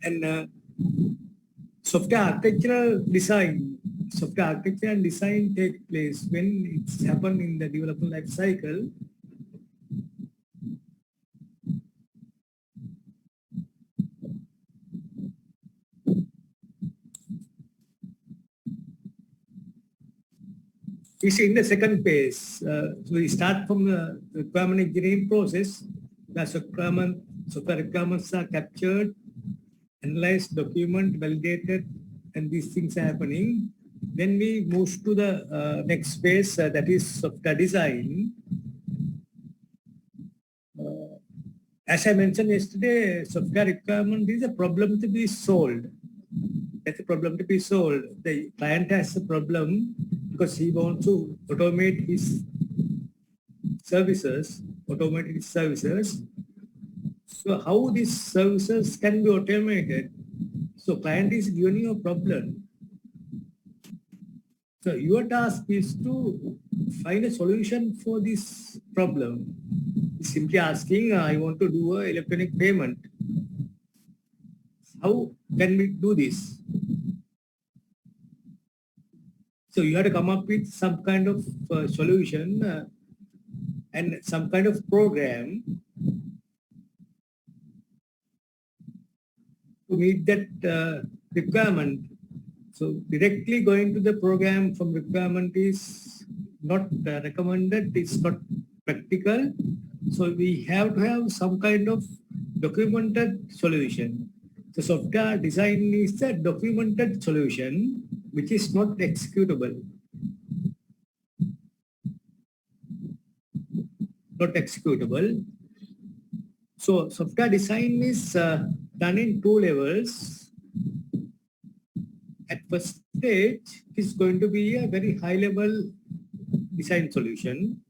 And software architecture and design take place when it's happened in the development life cycle. It's in the second phase. So we start from the requirement engineering process. The software requirements are captured, analyzed, documented, validated, and these things are happening. Then we move to the next phase, that is software design. As I mentioned yesterday, software requirement is a problem to be solved. That's a problem to be solved. The client has a problem because he wants to automate his services. So how these services can be automated? So client is giving you a problem. So your task is to find a solution for this problem. Simply asking, I want to do an electronic payment. How can we do this? So you have to come up with some kind of solution and some kind of program to meet that requirement. So directly going to the program from requirement is not recommended, it's not practical. So we have to have some kind of documented solution. The software design is a documented solution which is not executable. So software design is done in two levels. At first stage, it is going to be a very high level design solution.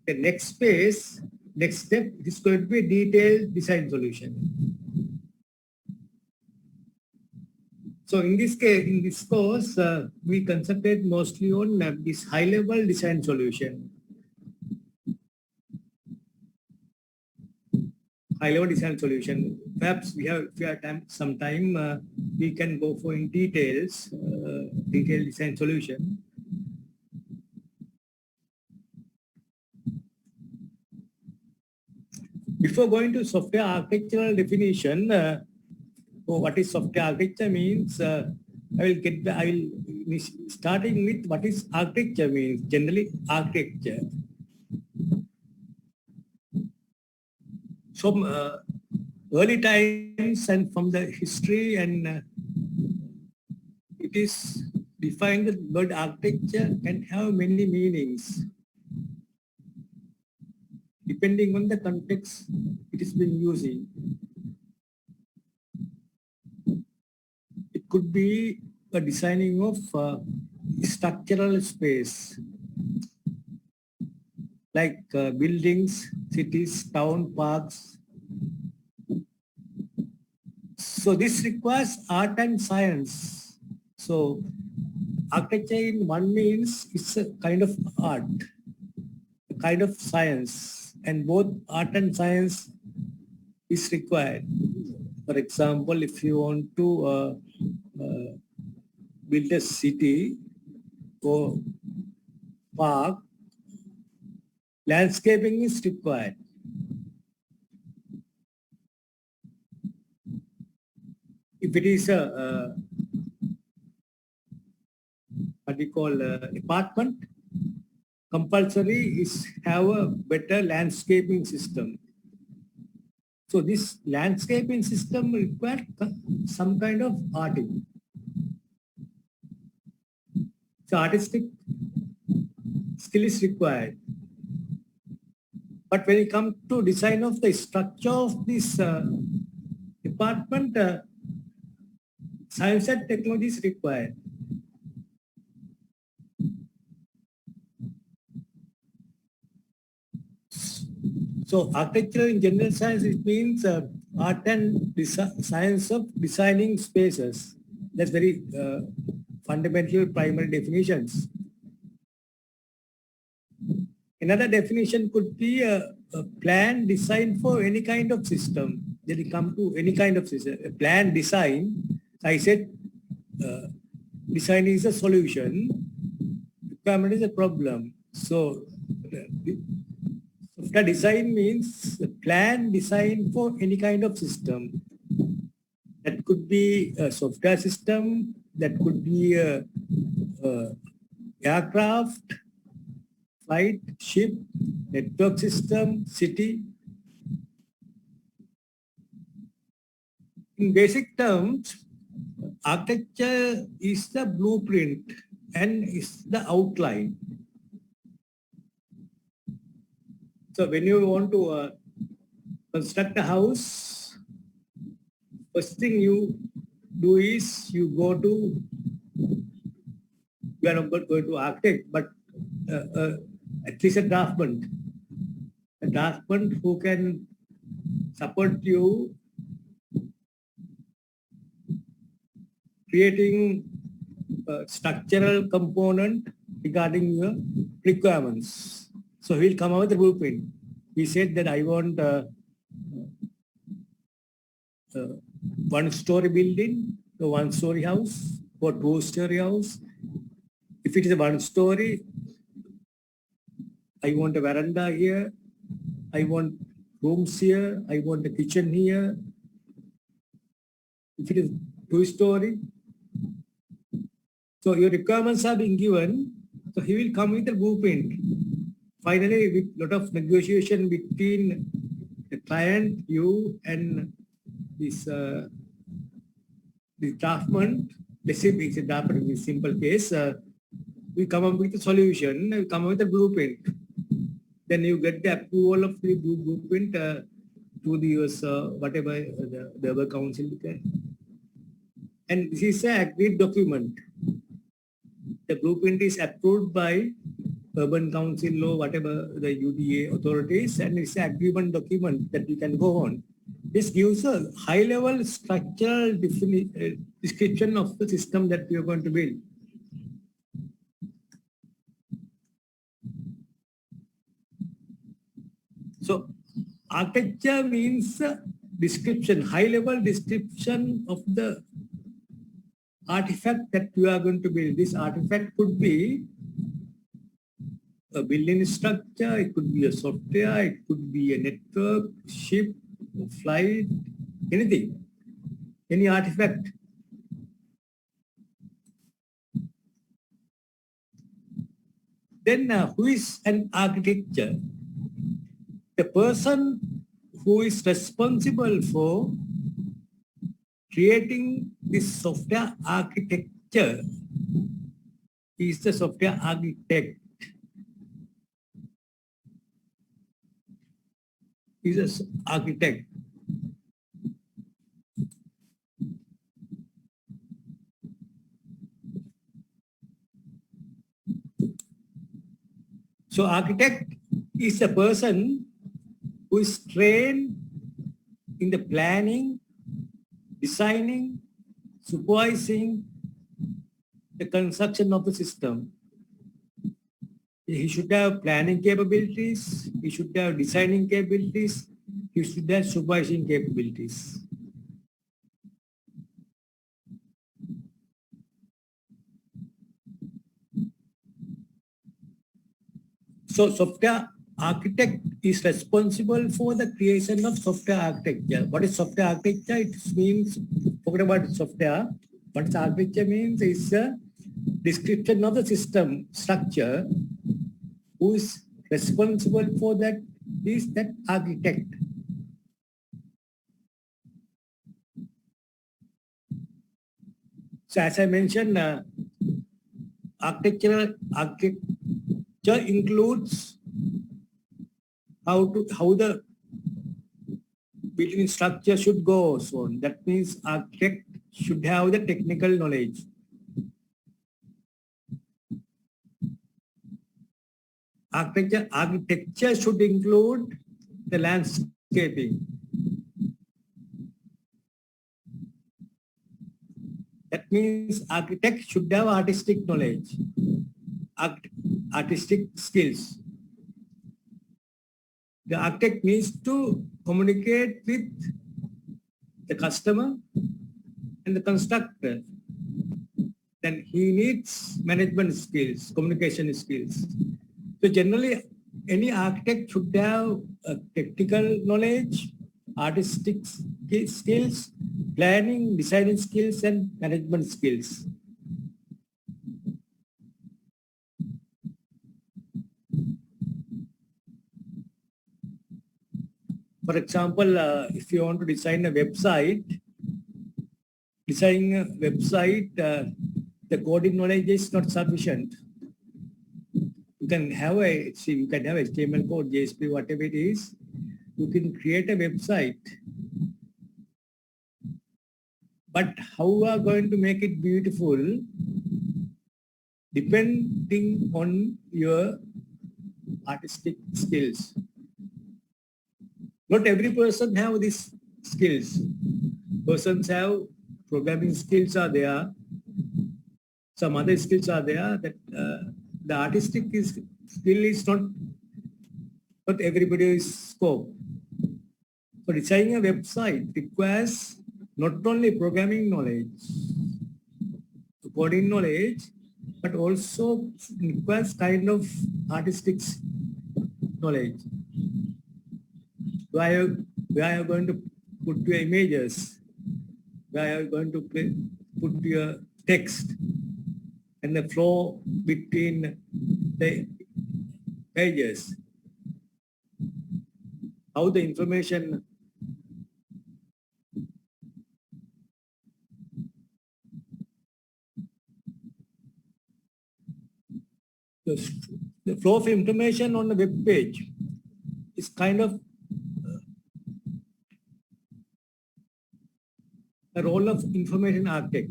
The next step is going to be a detailed design solution. So in this case, in this course, we concentrate mostly on this high level design solution. High-level design solution. Perhaps we have some time, we can go for in details, detailed design solution. Before going to software architectural definition, what is software architecture means, I will starting with what is architecture means. Generally, architecture. From early times and from the history, and it is defined, the word architecture can have many meanings. Depending on the context it is being using. It could be a designing of structural space, like buildings, cities, town, parks. So this requires art and science. So architecture in one means it's a kind of art, a kind of science, and both art and science is required. For example, if you want to build a city or park, landscaping is required. If it is a what we call apartment, compulsory is have a better landscaping system. So this landscaping system requires some kind of art. So artistic skill is required. But when it comes to design of the structure of this department, science and technology is required. So architecture in general science, it means art and science of designing spaces. That's very fundamental primary definitions. Another definition could be a plan designed for any kind of system. then you come to any kind of system. Plan design, I said design is a solution, requirement is a problem. So software design means the plan design for any kind of system. That could be a software system, that could be a aircraft, flight, ship, network system, city. In basic terms, architecture is the blueprint and is the outline. So when you want to construct a house, first thing you do is you are not going to architect, but at least a draftsman who can support you creating a structural component regarding your requirements. So he'll come out with a blueprint. He said that I want one-story building, a one-story house, or two-story house. If it is a one-story, I want a veranda here. I want rooms here. I want a kitchen here. If it is two-story, so your requirements are being given. So he will come with a blueprint. Finally, with a lot of negotiation between the client, you, and this draftsman. Let's say it's a draftsman in this simple case. We come up with a solution. We come up with a blueprint. Then you get the approval of the blueprint to the US, whatever the urban council. And this is an agreed document. The blueprint is approved by urban council law, whatever the UDA authorities, and it's an agreement document that we can go on. This gives a high-level structural description of the system that we are going to build. So architecture means description, high-level description of the artifact that you are going to build. This artifact could be a building structure, it could be a software, it could be a network, ship, flight, anything, any artifact. Then who is an architecture? The person who is responsible for creating this software architecture is the software architect. Is an architect. So architect is a person who is trained in the planning, designing, supervising the construction of the system. He should have planning capabilities, he should have designing capabilities, he should have supervising capabilities. So software architect is responsible for the creation of software architecture. What is software architecture? It means, forget about software. What architecture means is a description of the system structure. Who is responsible for that is that architect. So as I mentioned, architecture includes how the building structure should go. So that means architect should have the technical knowledge. Architecture should include the landscaping. That means architect should have artistic knowledge, artistic skills. The architect needs to communicate with the customer and the constructor, then he needs management skills, communication skills. So generally, any architect should have technical knowledge, artistic skills, planning, designing skills, and management skills. For example, if you want to design a website, the coding knowledge is not sufficient. You can have HTML code, JSP, whatever it is. You can create a website. But how you are going to make it beautiful, depending on your artistic skills. Not every person have these skills. Persons have programming skills are there. Some other skills are there that the artistic skill is not everybody's scope. So designing a website requires not only programming knowledge, coding knowledge, but also requires kind of artistic knowledge. Where are you going to put your images? Where are you going to put your text? And the flow between the pages. How the information the flow of information on the web page is kind of a role of information architect.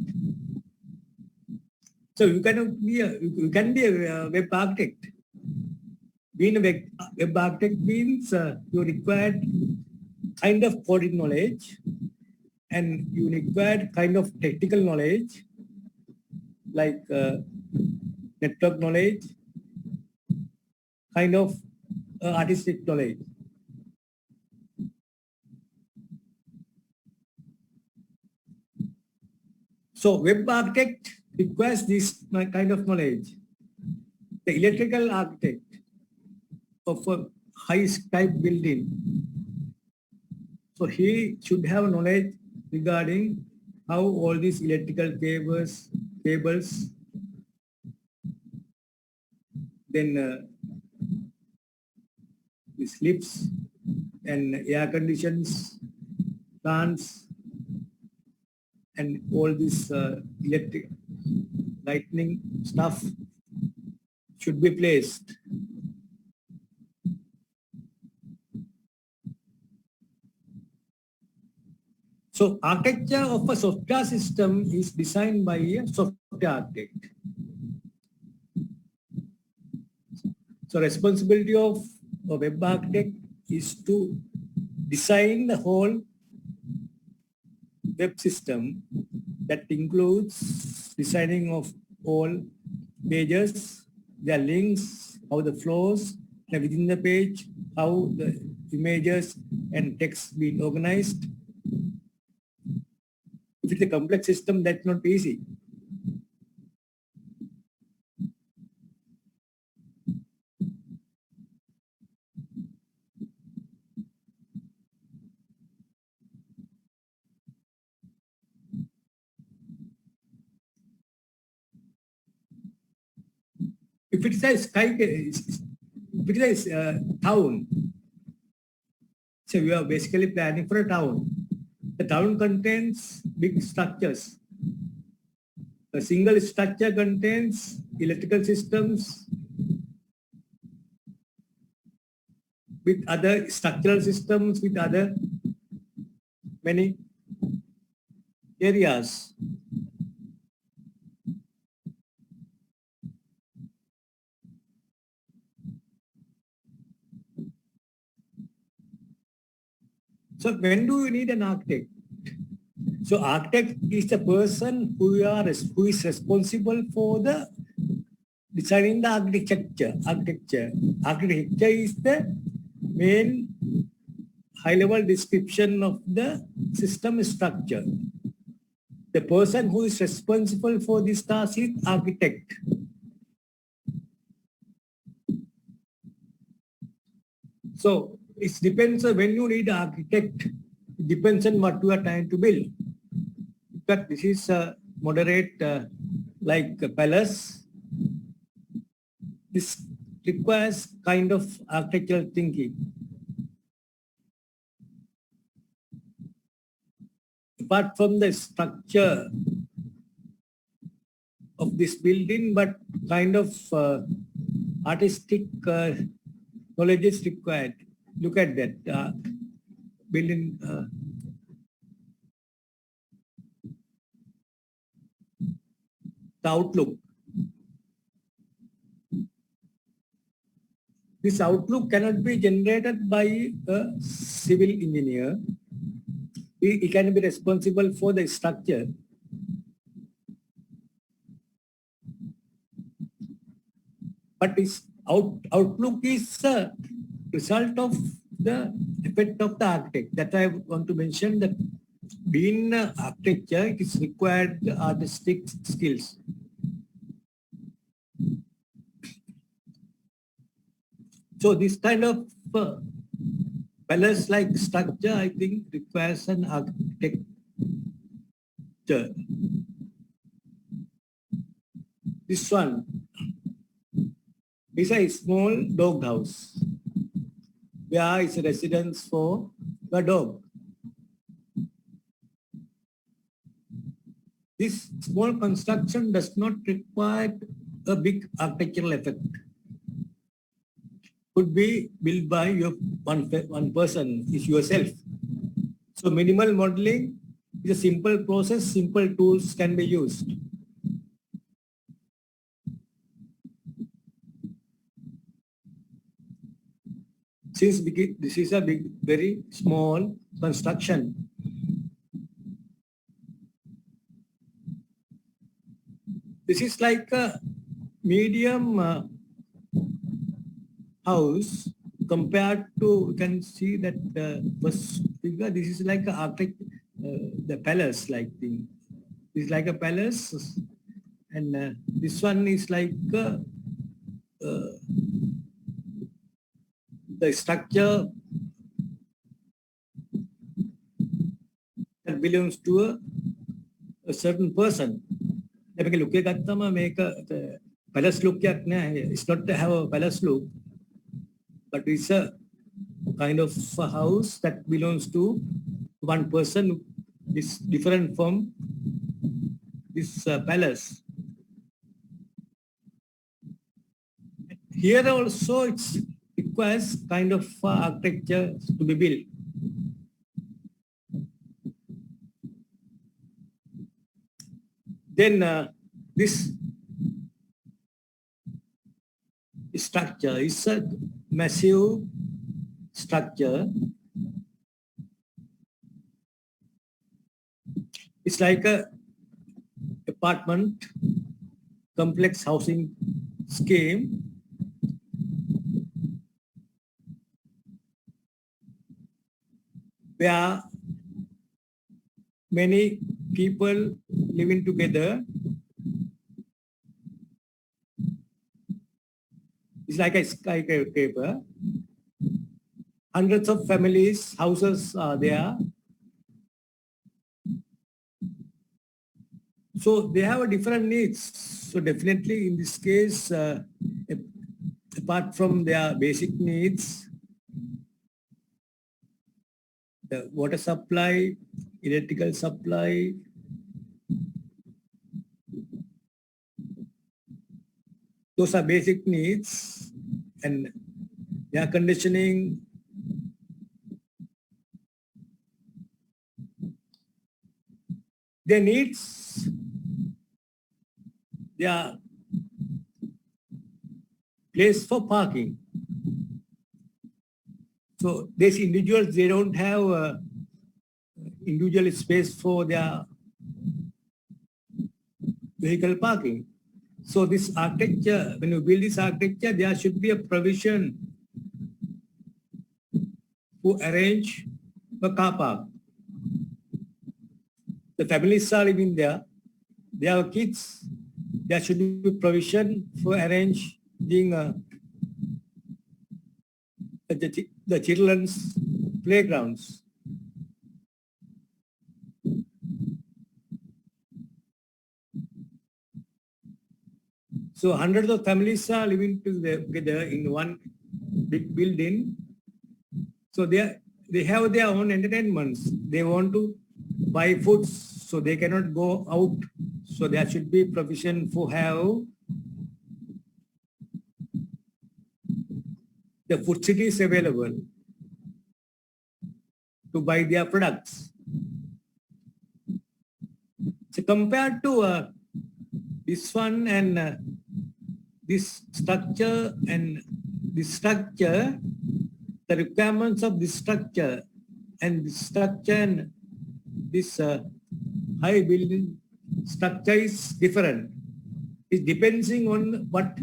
So you can be a web architect. Being a web architect means you require kind of coding knowledge and you require kind of technical knowledge like network knowledge, kind of artistic knowledge. So web architect requires this kind of knowledge. The electrical architect of a high-type building, so he should have knowledge regarding how all these electrical cables, then these lifts and air conditions, fans, and all this electric lightning stuff should be placed. So architecture of a software system is designed by a software architect. So responsibility of a web architect is to design the whole web system that includes designing of all pages, their links, how the flows within the page, how the images and text being organized. If it's a complex system, that's not easy. If it's a town, so we are basically planning for a town. The town contains big structures. A single structure contains electrical systems with other structural systems, with other many areas. So when do you need an architect? So architect is the person who is responsible for the designing the architecture. Architecture is the main high-level description of the system structure. The person who is responsible for this task is architect. So it depends on when you need an architect. It depends on what you are trying to build. But this is a moderate like a palace. This requires kind of architectural thinking. Apart from the structure of this building, but kind of artistic knowledge is required. Look at that building. The outlook. This outlook cannot be generated by a civil engineer. He can be responsible for the structure. But this outlook is a result of the effect of the architect. That I want to mention that being architecture, it is required artistic skills. So this kind of palace-like structure, I think, requires an architecture. This one is a small dog house, where is a residence for the dog. This small construction does not require a big architectural effect. Could be built by your one person, is yourself. So minimal modeling is a simple process, simple tools can be used. Since this is a very small construction, this is like a medium house compared to, you can see that first figure, this is like a the palace like thing. This is like a palace, and this one is like the structure that belongs to a certain person. If you look at the palace look, it's not to have a palace look, but it's a kind of a house that belongs to one person, is different from this palace. Here also it requires kind of architecture to be built. Then this structure is a massive structure. It's like a apartment complex housing scheme. Where many people living together. It's like a skyscraper. Hundreds of families, houses are there. So they have a different needs. So definitely in this case, apart from their basic needs, the water supply, electrical supply, those are basic needs, and air conditioning, their needs, their place for parking. So these individuals, they don't have individual space for their vehicle parking. So this architecture, when you build this architecture, there should be a provision who arrange the car park. The families are living there. They have kids. There should be provision for arranging the children's playgrounds. So hundreds of families are living together in one big building. So they have their own entertainments. They want to buy foods, so they cannot go out. So there should be provision for have the food cities available to buy their products. So compared to this one and this structure and this structure, the requirements of this structure and this high building structure is different. It depends on what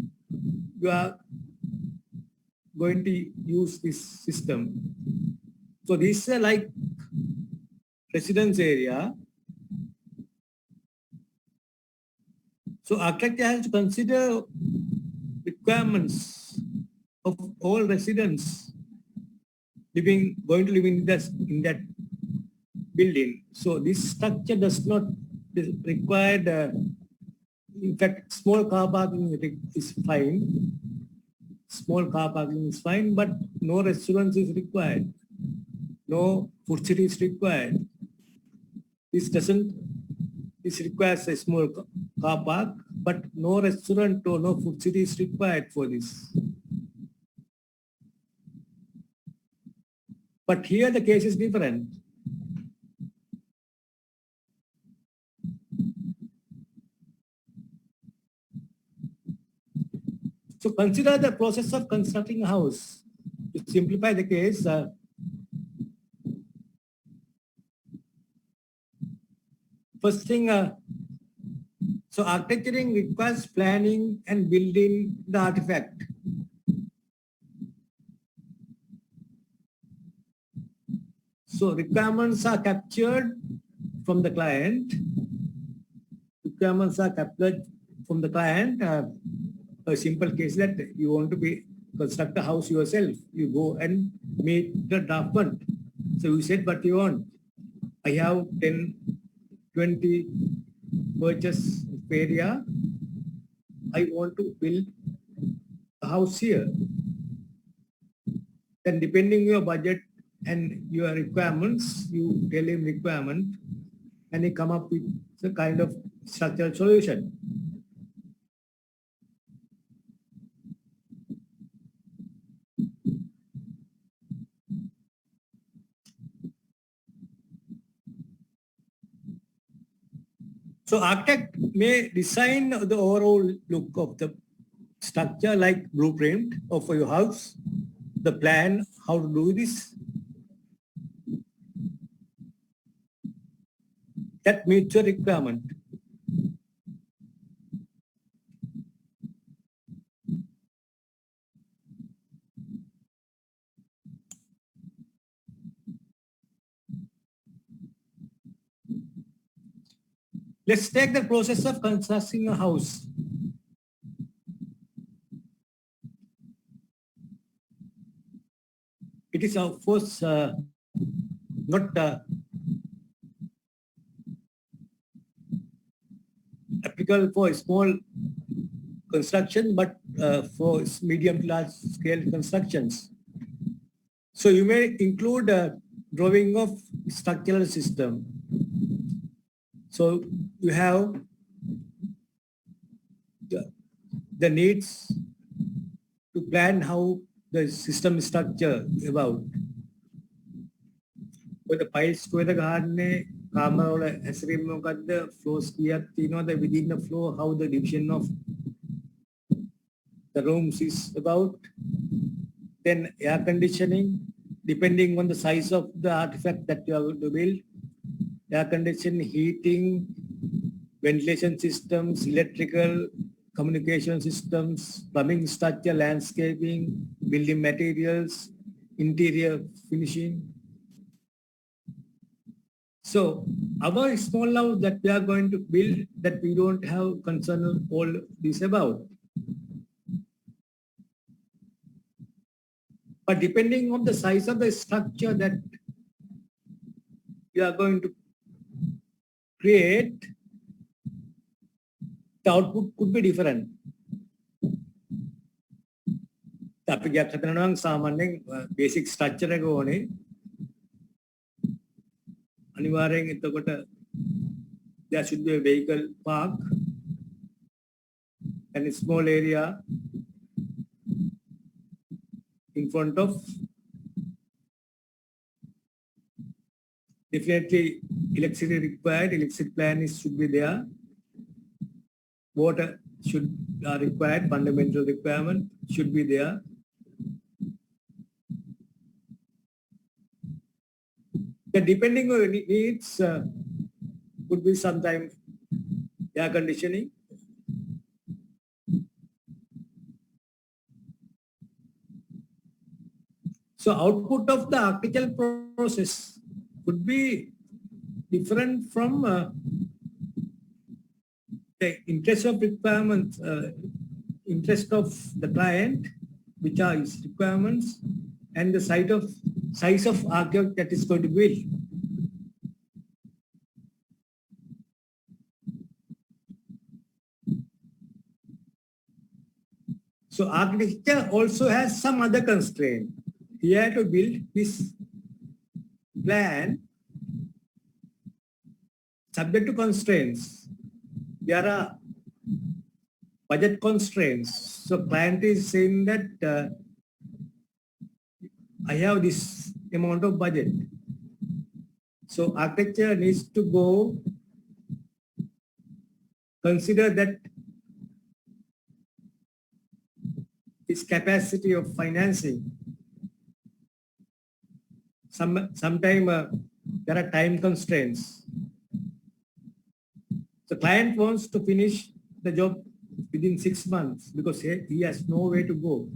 you are going to use this system. So this is like residence area. So architect has to consider requirements of all residents going to live in that building. So this structure does not require in fact, small car parking is fine. Small car parking is fine, but no restaurants is required. No food city is required. This requires a small car park, but no restaurant or no food city is required for this. But here the case is different. So consider the process of constructing a house. To simplify the case, first thing, so architecturing requires planning and building the artifact. So requirements are captured from the client. Requirements are captured from the client. A simple case that you want to construct a house yourself. You go and meet the draftsman. So you said what you want. I have 10, 20 purchase area. I want to build a house here. Then depending on your budget and your requirements, you tell him requirement and he come up with a kind of structural solution. So architect may design the overall look of the structure like blueprint of your house, the plan, how to do this. That meets your requirement. Let's take the process of constructing a house. It is of course not applicable for small construction, but for medium to large scale constructions. So you may include a drawing of structural system. So you have the needs to plan how the system is structured about. With the piles ko the garne camera wala asrim mokadda floors kiyak tinawada within the floor, how the division of the rooms is about. Then air conditioning, depending on the size of the artifact that you are going to build. Air conditioning, heating, ventilation systems, electrical, communication systems, plumbing structure, landscaping, building materials, interior finishing. So our small house that we are going to build, that we don't have concern all this about. But depending on the size of the structure that we are going to create, the output could be different. අපි ගියක් හදනවා නම් සාමාන්‍යයෙන් basic structure එක ඕනේ. අනිවාර්යෙන් එතකොට there should be a vehicle park and a small area in front of. Definitely electricity required, electricity plan should be there. Water should required, fundamental requirement should be there. Depending on needs, could be sometimes air conditioning. So output of the architectural process could be different from the interest of requirements, interest of the client, which are his requirements, and the size of architect that is going to build. So architecture also has some other constraint. He had to build this plan subject to constraints. There are budget constraints. So client is saying that I have this amount of budget. So architecture needs to go consider that its capacity of financing. Sometimes there are time constraints. The client wants to finish the job within 6 months because he has no way to go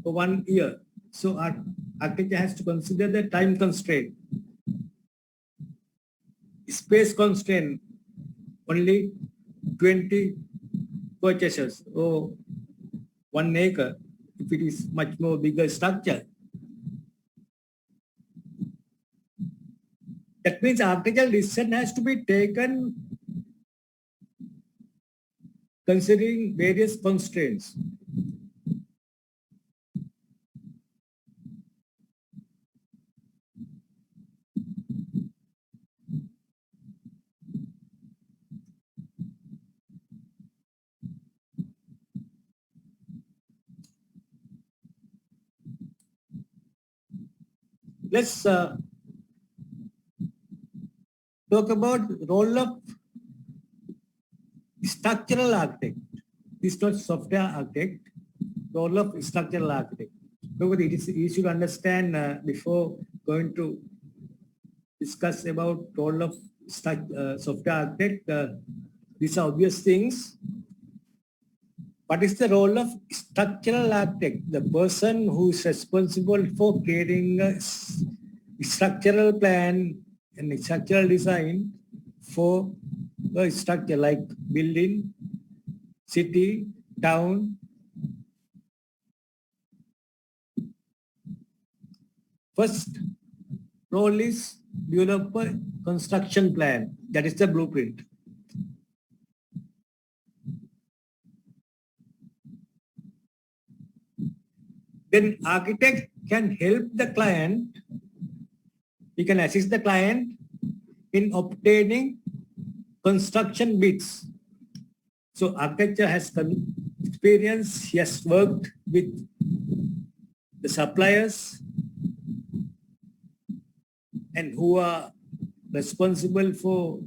for 1 year. So architecture has to consider the time constraint, space constraint, only 20 purchases or 1 acre if it is much more bigger structure. That means architectural decision has to be taken considering various constraints. Let's talk about role of structural architect. This is not software architect, role of structural architect. Because it is easy to understand before going to discuss about role of software architect. These are obvious things. What is the role of structural architect? The person who is responsible for creating a structural plan and structural design for a structure like building, city, town. First role is develop a construction plan. That is the blueprint. Then architect can help the client. He can assist the client in obtaining construction bids. So architecture has experience. He has worked with the suppliers and who are responsible for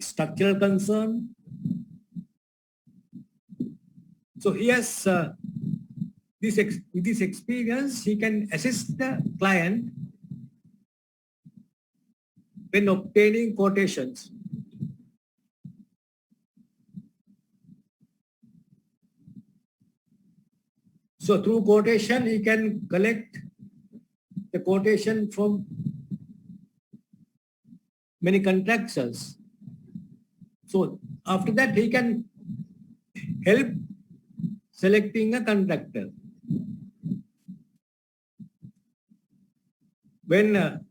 structural concern. So he has with this experience, he can assist the client when obtaining quotations. So So through quotation, he can collect the quotation from many contractors. So after that, he can help selecting a contractor. When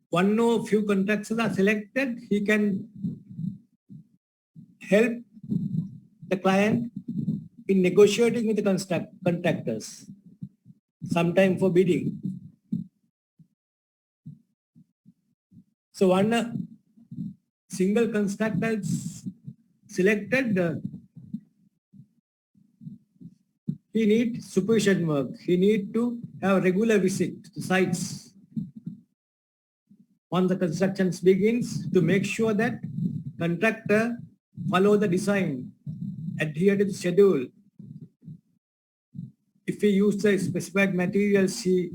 one or few contractors are selected, he can help the client in negotiating with the contractors, sometime for bidding. So one single contractor is selected, he needs supervision work. He needs to have regular visit to sites once the construction begins to make sure that contractor follow the design, adhere to the schedule. If he use the specified materials he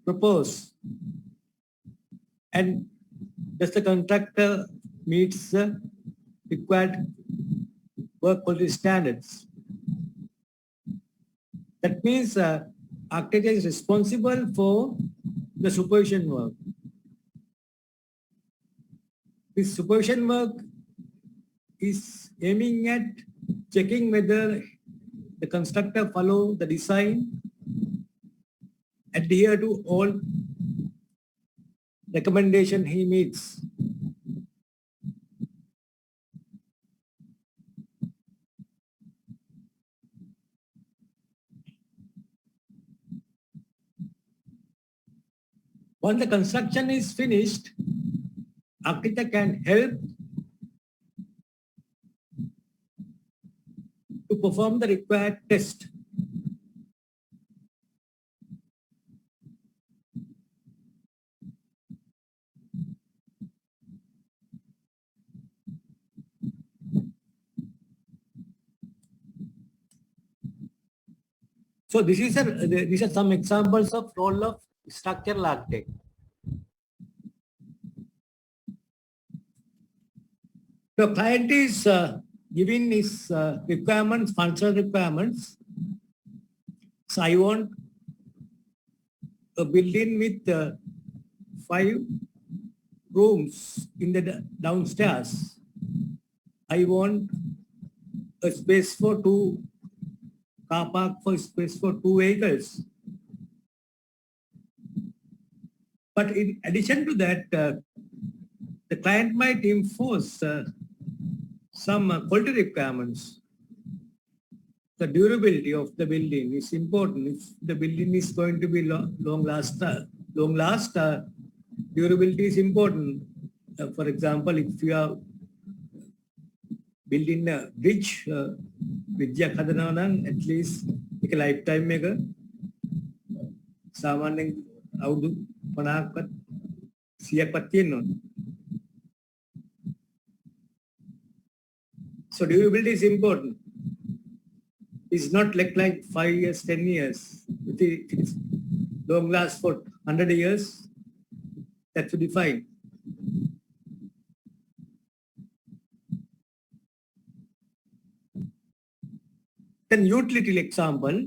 proposed, and does the contractor meets the required work quality standards. That means architect is responsible for the supervision work. This supervision work is aiming at checking whether the constructor follow the design, adhere to all recommendation he meets. Once the construction is finished, architect can help to perform the required test. So these are some examples of role of structural architect. The client is giving his requirements, functional requirements. So I want a building with 5 rooms in the downstairs. I want a space for 2 car park, for space for 2 vehicles. But in addition to that, the client might enforce some quality requirements. The durability of the building is important. If the building is going to be long last, durability is important. For example, if you are building a bridge, at least a lifetime maker, සාමාන්‍යයෙන් අවුරුදු 50ක්වත් 100ක්වත් තියෙනවා. So durability is important. It's not like 5 years, 10 years. If it is long last for 100 years, that should be fine. Then utility example,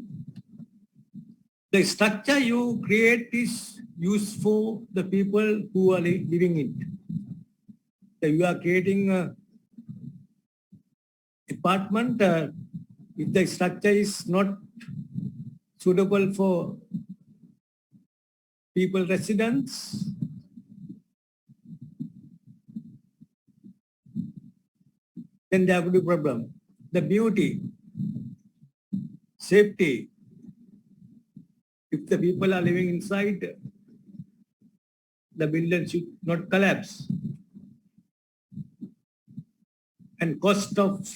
the structure you create is used for the people who are living in it. So you are creating an apartment, if the structure is not suitable for people residents, then there will be problem. The beauty, safety, if the people are living inside, the building should not collapse. And cost of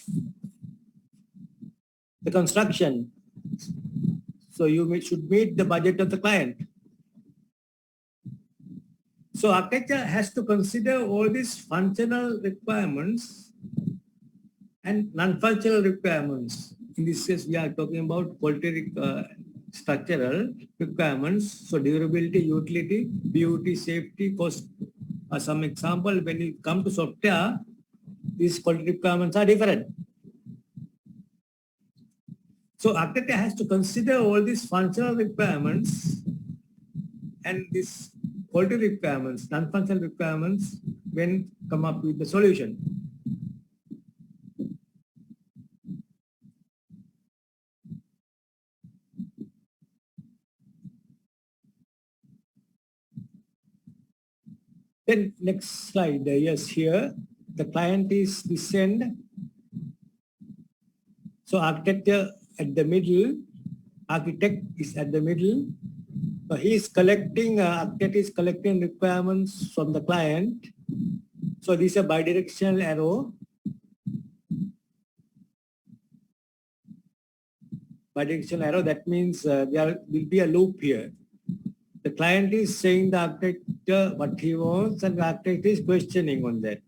the construction. So you should meet the budget of the client. So architecture has to consider all these functional requirements and non-functional requirements. In this case, we are talking about quality structural requirements. So durability, utility, beauty, safety, cost are some example. When you come to software, these quality requirements are different. So architect has to consider all these functional requirements and these quality requirements, non-functional requirements when come up with the solution. Then next slide, yes, here the client is this end. So architecture at the middle, architect is at the middle. So he is collecting, architect is collecting requirements from the client. So this is a bidirectional arrow. Bidirectional arrow, that means there will be a loop here. The client is saying the architect what he wants and the architect is questioning on that.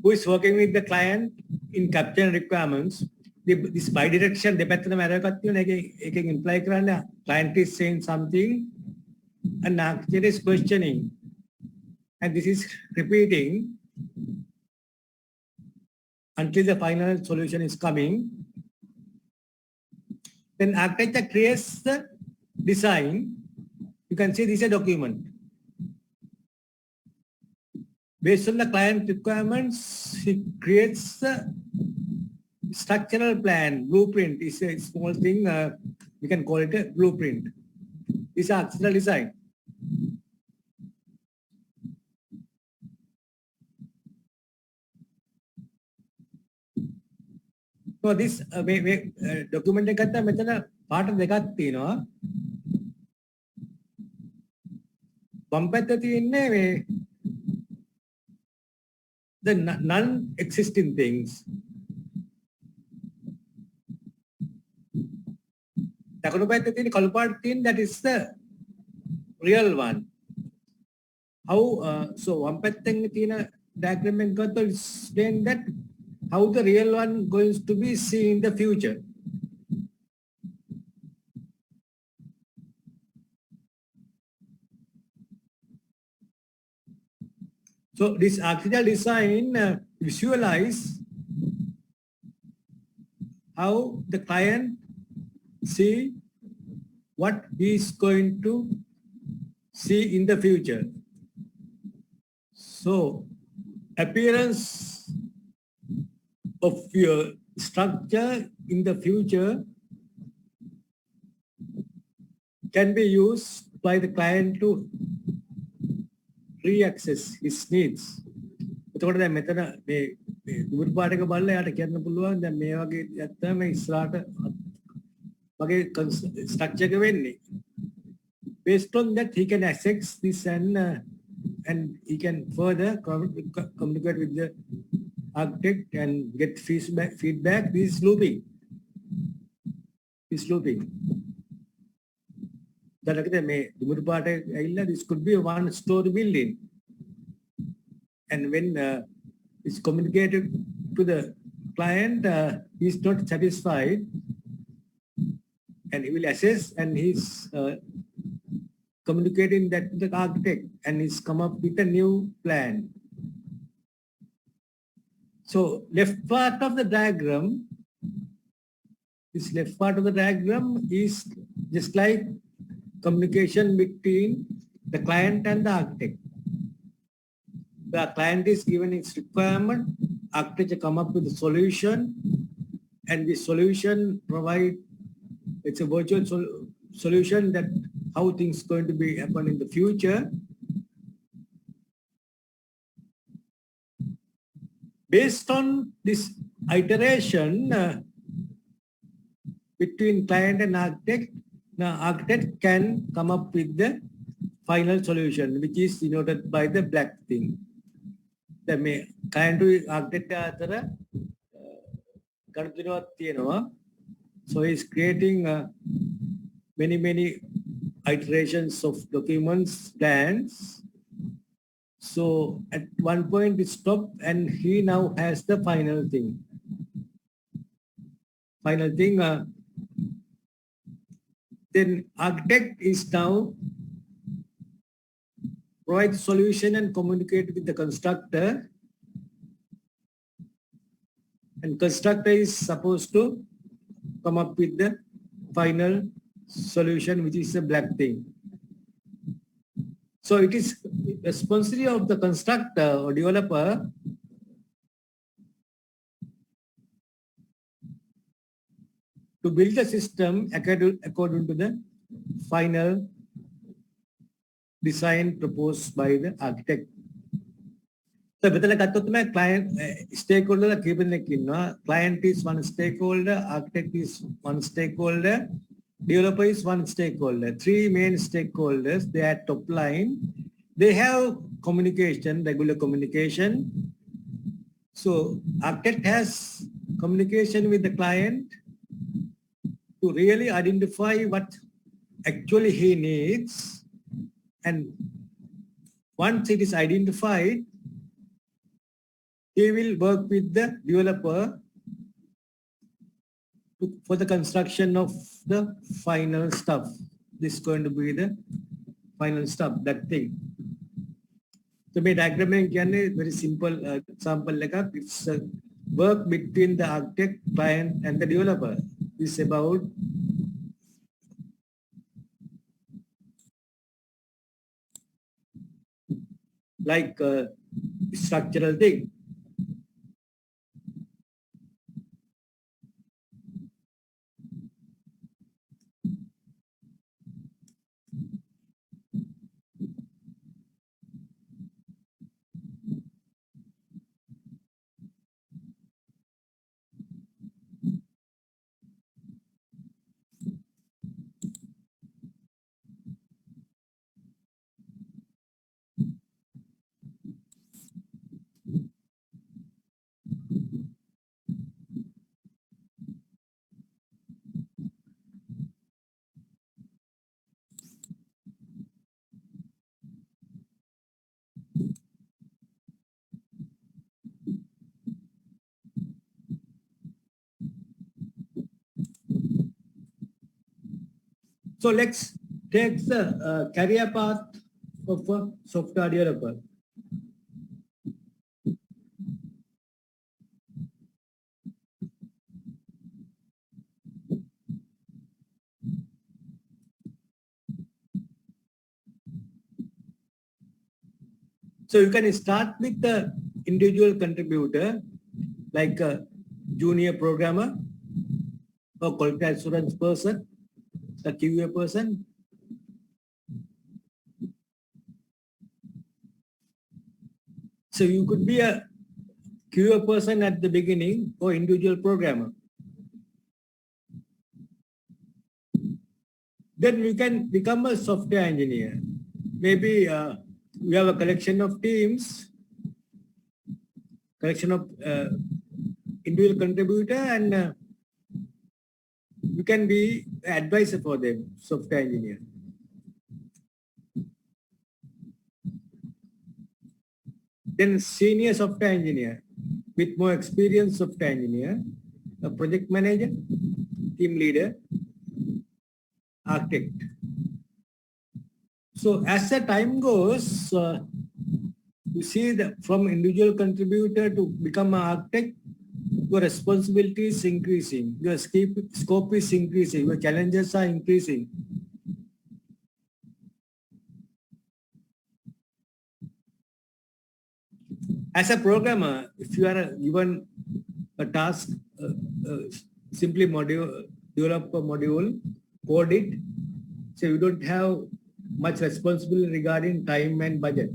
Who is working with the client in capturing requirements? This bidirection, දෙපැත්තම arrow එකක් තියෙනවා. එකෙන් imply කරන්නේ client is saying something and architect is questioning. And this is repeating until the final solution is coming. Then architect creates the design. You can see this is a document. Based on the client requirements, he creates the structural plan. Blueprint is a small thing. We can call it a blueprint. This is architectural design. So this document එක ගත්තා මෙතන පාට දෙකක් තියෙනවා. වම් පැත්තේ තියෙන්නේ මේ the non-existing things. දකුණු පැත්තේ තියෙන කළු පාට තියෙන that is the real one. How so වම් පැත්තෙන් තියෙන diagram එක ගත්තොත් explain that how the real one going to be seen in the future. So this architectural design visualize how the client see what he is going to see in the future. So appearance of your structure in the future can be used by the client to re-access his needs. එතකොට දැන් මෙතන මේ දුරු පාට එක බලලා යාට කියන්න පුළුවන් දැන් මේ වගේ දෙයක් තමයි ඉස්සරහට වගේ ස්ට්‍රක්චර් එක වෙන්නේ. Based on that he can access this and he can further communicate with the architect and get feedback. This is looping. This could be a one-story building. And when it's communicated to the client, he is not satisfied, and he will assess and he's communicating that to the architect, and he's come up with a new plan. So left part of the diagram, this left part of the diagram is just like communication between the client and the architect. The client is given its requirement, architect come up with a solution, and the solution provide, it's a virtual solution that how things going to be happen in the future. Based on this iteration between client and architect, the architect can come up with the final solution, which is denoted by the black thing. The client to architect so he's creating many iterations of documents, plans. So at one point it stopped and he now has the final thing. Then architect is now provide solution and communicate with the constructor. And constructor is supposed to come up with the final solution, which is a black thing. So it is responsibility of the constructor or developer to build the system according to the final design proposed by the architect. So client stakeholder client is one stakeholder, architect is one stakeholder, developer is one stakeholder. Three main stakeholders, they are top line. They have communication, regular communication. So architect has communication with the client to really identify what actually he needs. And once it is identified, he will work with the developer for the construction of the final stuff. This is going to be the final stuff, that thing. So my diagram is very simple example. It's a work between the architect, client, and the developer. It's about like a structural thing. So let's take the career path of a software developer. So you can start with the individual contributor, like a junior programmer or quality assurance person, a QA person. So you could be a QA person at the beginning or individual programmer. Then you can become a software engineer. Maybe we have a collection of teams, collection of individual contributor, and you can be an advisor for them, software engineer. Then senior software engineer with more experience software engineer, a project manager, team leader, architect. So as the time goes, you see that from individual contributor to become an architect, your responsibility is increasing, your scope is increasing, your challenges are increasing. As a programmer, if you are given a task, simply develop a module, code it, so you don't have much responsibility regarding time and budget.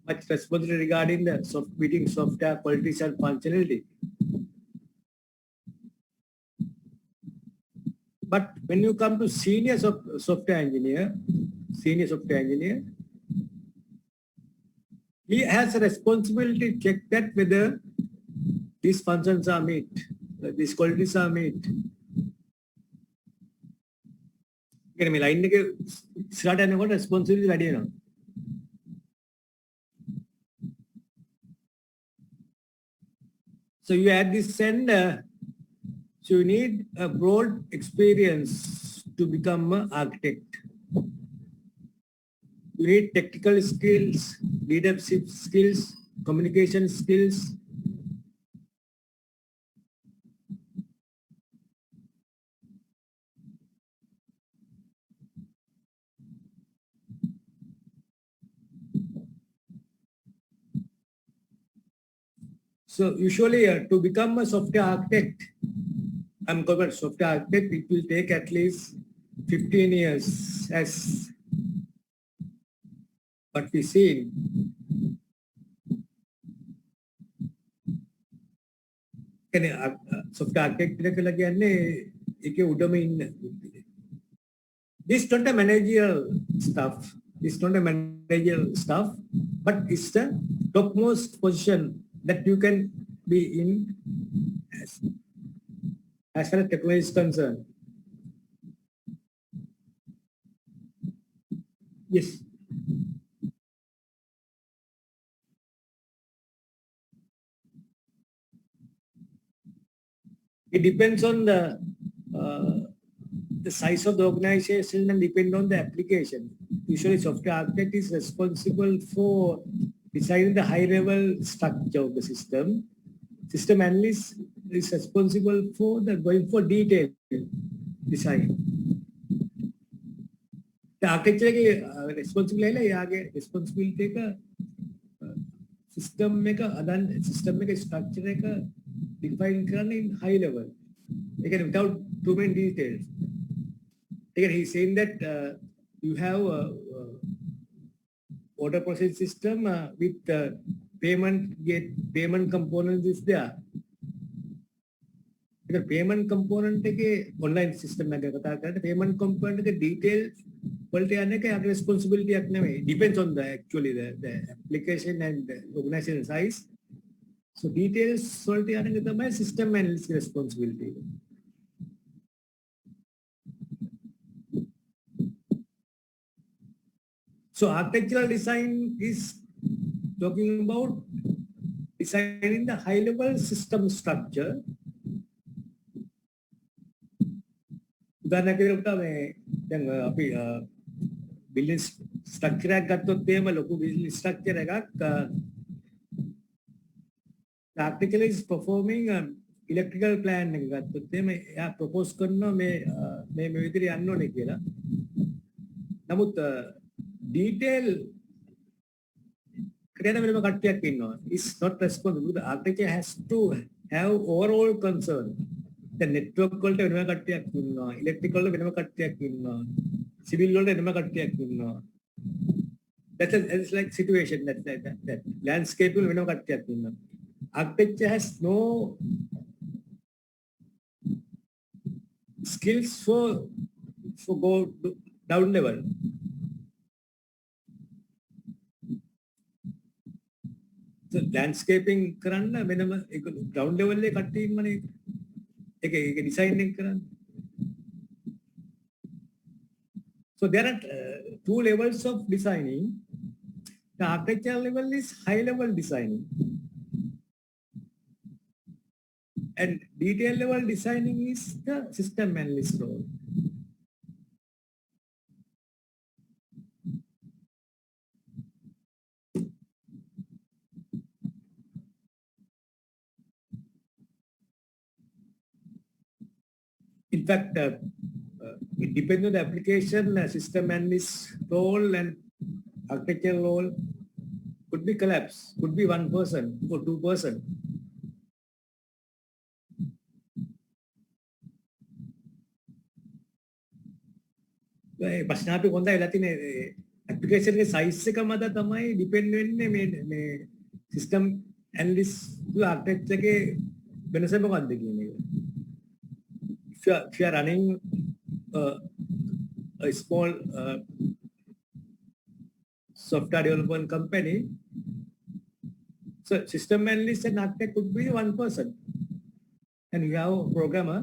Much responsibility regarding the meeting software qualities and functionality. But when you come to senior software engineer, he has a responsibility to check that whether these functions are met, these qualities are met. Can you line start and responsibility ready now? So you add this and so you need a broad experience to become an architect. You need technical skills, leadership skills, communication skills. So usually to become a software architect, I'm called software architect, it will take at least 15 years as what we see. Software architect this is not a managerial stuff. This is not a managerial stuff, but it's the topmost position that you can be in as far as technology is concerned. Yes. It depends on the size of the organization and depend on the application. Usually software architect is responsible for designing the high level structure of the system. System analyst is responsible for the going for detailed design. The architect responsibility system structure define in high level. Again, without too many details. Again, he's saying that you have a order process system with payment components is there. The payment component online system payment component detail responsibility depends on the actually the application and the organization size. So details system analyst responsibility. So architectural design is talking about designing the high level system structure. Building structure building structure the architect is performing electrical plan propose karna me vidiri annone kiyala namuth detail kriyana wenama kattiyak innawa is not responsible. The architect has to have overall concern. The network වලට වෙනම කට්ටියක් ඉන්නවා, electrical වල වෙනම කට්ටියක් ඉන්නවා, civil වල වෙනම කට්ටියක් ඉන්නවා. That's like situation that landscape වල වෙනම කට්ටියක් ඉන්නවා. Architecture has no skills for go down level. So landscaping කරන්න වෙනම ground level එකේ කට්ටිය ඉන්නනේ. ඒක designing කරන්න. So there are two levels of designing. The architectural level is high level designing. And detail level designing is the system analyst role. In fact, it depends on the application, system analyst role and architectural role. could be collapse, could be one person or two person. ප්‍රශ්න අපි හොඳයි වෙලා තියෙන application එකේ size එක මත තමයි depend වෙන්නේ මේ සිස්ටම් ඇනලිස්ට් ආර්කිටෙක්චර් එකේ වෙනස මොකක්ද කියන එක. If you are running a small software development company, so system analyst and architect could be one person, and you have a programmer.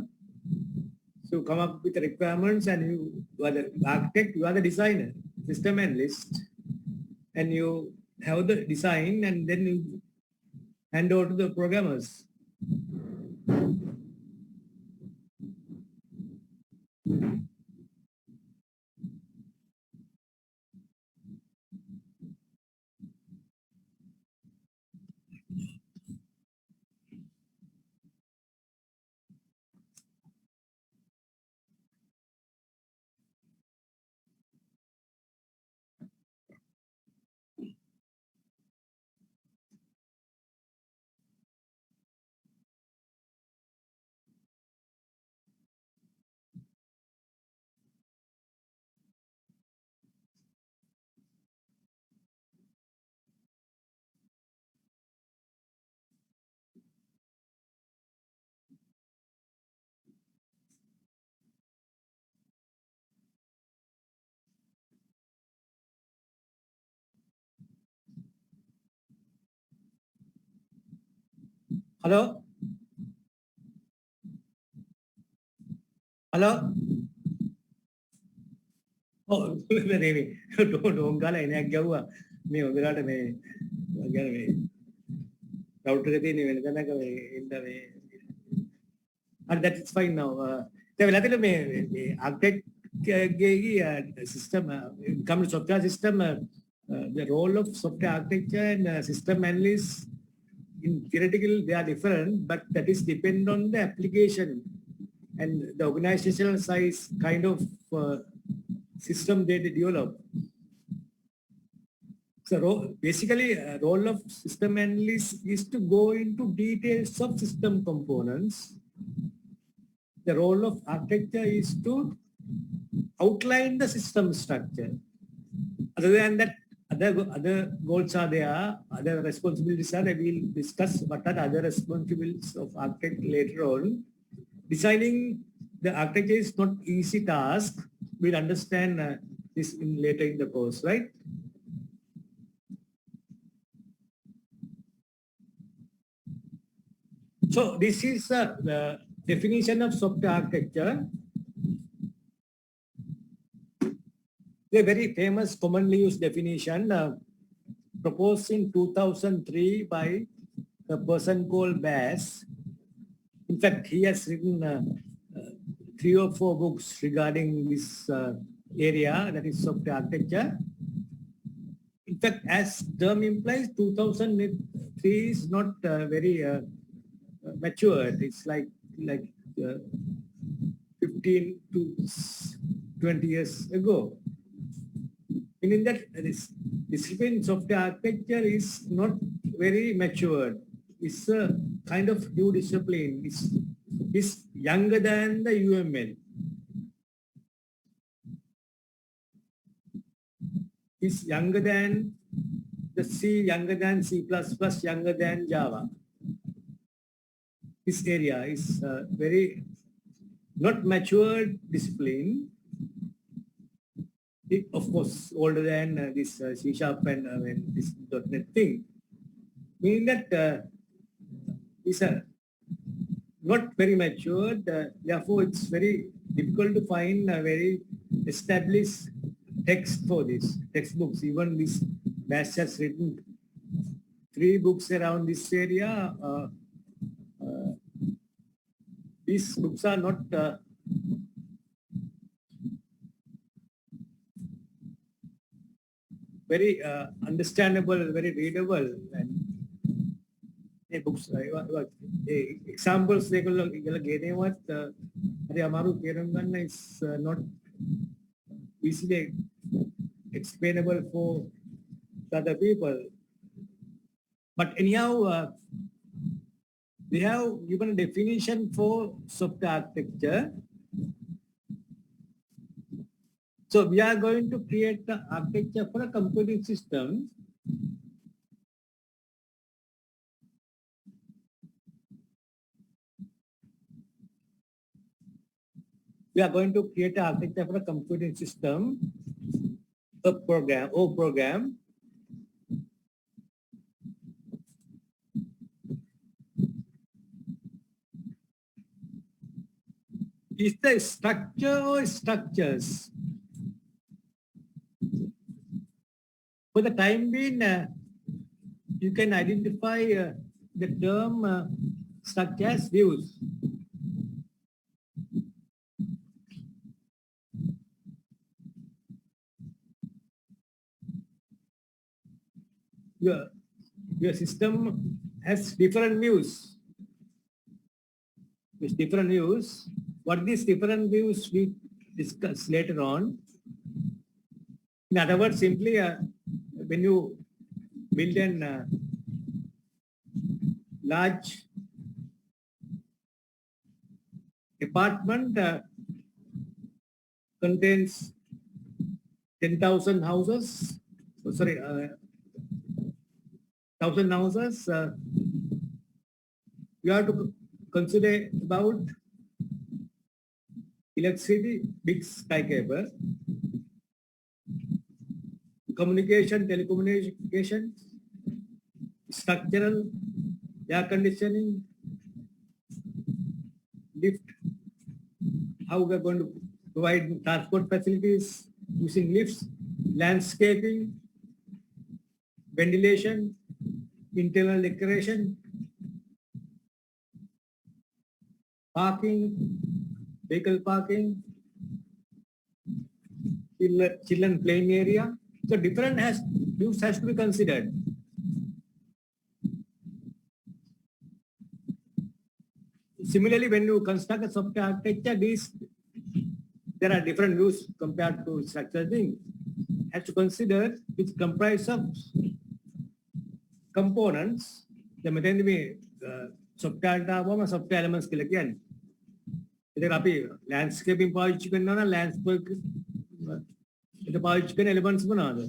So come up with the requirements, and you are the architect, you are the designer, system analyst, and you have the design, and then you hand over to the programmers. Hello? Hello? Oh, don't gala එනයක් ගැව්වා. මේ ඔබලාට මේ ගැන මේ router එකේ තියෙන වෙන තැනක මේ ඉන්න මේ and that is fine now. දැන් වෙලා තියෙන මේ architect ගේ system common software system the role of software architecture and system analyst in theoretical they are different, but that is depend on the application and the organizational size kind of system they develop. So basically role of system analyst is to go into details of system components. The role of architecture is to outline the system structure. Other than that, other goals are there, other responsibilities are there. We will discuss what are other responsibilities of architect later on. Designing the architecture is not easy task. We'll understand this later in the course, right? So this is the definition of software architecture. A very famous, commonly used definition proposed in 2003 by a person called Bass. In fact, he has written 3 or 4 books regarding this area, that is software architecture. In fact, as term implies, 2003 is not very matured. It's like 15 to 20 years ago. Meaning that this discipline software architecture is not very matured. It's a kind of new discipline. It's younger than the UML. It's younger than the C, younger than C++, younger than Java. This area is very not matured discipline. Of course, older than this C# and this .NET thing. Meaning that it's not very matured. Therefore, it's very difficult to find a very established text for this, textbooks. Even this Bass has written 3 books around this area. These books are not very understandable, very readable, and books. Examples they is not easily explainable for other people. But anyhow, we have given a definition for software architecture. So we are going to create the architecture for a computing system. We are going to create an architecture for a computing system, a program. Is the structure or structures? For the time being, you can identify the term structure as views. Your system has different views. With different views. What these different views we discuss later on. In other words, simply when you build an large apartment contains 10,000 houses. Oh, sorry, 1,000 houses. You have to consider about electricity, big skyscraper, communication, telecommunication, structural, air conditioning, lift, how we are going to provide transport facilities using lifts, landscaping, ventilation, internal decoration, parking, vehicle parking, children playing area. So different views has to be considered. Similarly, when you construct a software architecture, there are different views compared to structural thing. Has to consider which comprise of components. The මෙතෙන්දී software දාපුවම software elements කියලා කියන්නේ. ඒක අපි landscaping පාවිච්චි කරනවා නම් landscape ඒක පාවිච්චි කරන elements මොනවාද?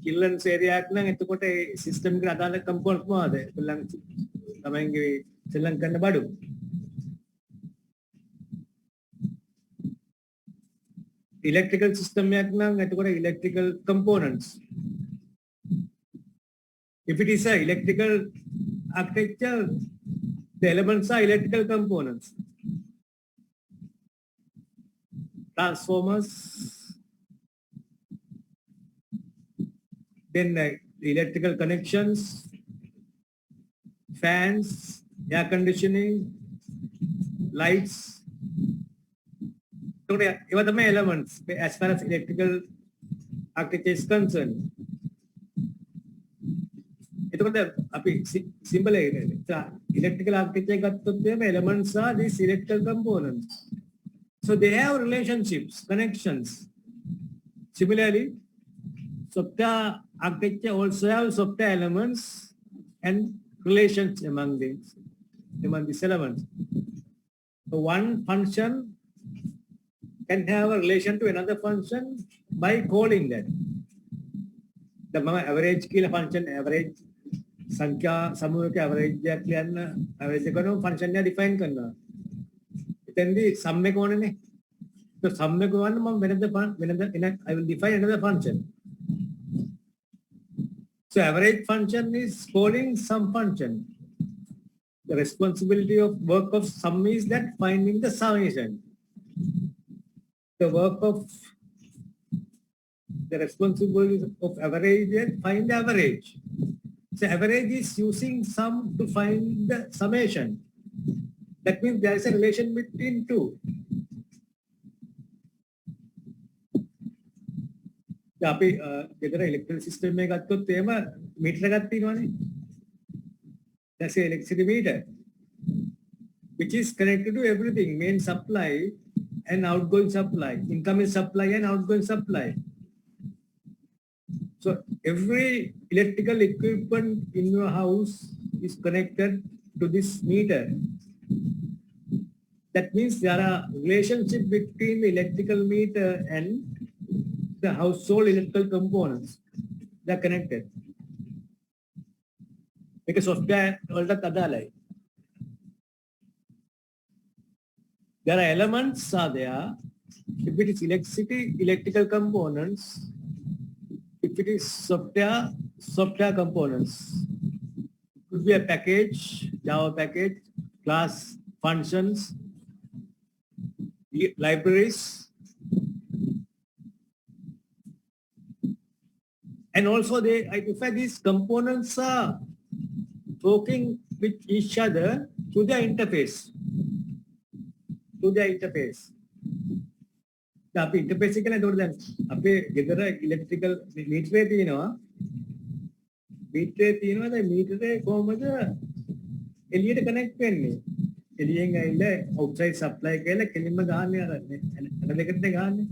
children's area එකක් නම් එතකොට ඒ system එකට අදාළ components මොනවාද? තමයින්ගේ සෙල්ලම් කරන බඩු. Electrical system එකක් නම් එතකොට electrical components. If it is a electrical architecture, the elements are electrical components. Transformers, then the electrical connections, fans, air conditioning, lights. So they are the elements as far as electrical architecture is concerned. එතකොට අපි simple electrical architecture ගත්තොත් elements are these electrical components. So they have relationships, connections. Similarly, software architecture also have software elements and relations among these elements. So one function can have a relation to another function by calling that. The average kila function average සංඛ්‍යා සමූහයක average එකක් ලියන්න average එක කරන function එක define කරනවා. එතෙන්දී sum එක ඕනනේ. So sum එක ගන්න මම I will define another function. So average function is calling some function. The responsibility of work of sum is that finding the summation. The work of the responsibility of average is find the average. So average is using sum to find the summation. That means there is a relation between two. අපි ගෙදර electric system එක ගත්තොත් එහෙම මීටර එකක් තියෙනවානේ. That's an electricity meter which is connected to everything, main supply and outgoing supply, incoming supply and outgoing supply. So every electrical equipment in your house is connected to this meter. That means there are relationship between the electrical meter and the household electrical components. They are connected. Because software වලට අදාළයි. There are elements are there. If it is electricity, electrical components. If it is software, software components. It could be a package, Java package, class functions, libraries. And also in fact, these components are talking with each other through their interface. අපි interface එක නේද දැන් අපේ ගෙදර electrical මීටරේ තියෙනවා දැන් මීටරේ කොහමද එළියට කනෙක්ට් වෙන්නේ එළියෙන් ඇවිල්ලා අවුට්සයිඩ් සප්ලයි කියලා කෙලින්ම ගහන්නේ අර දෙකට ගහන්නේ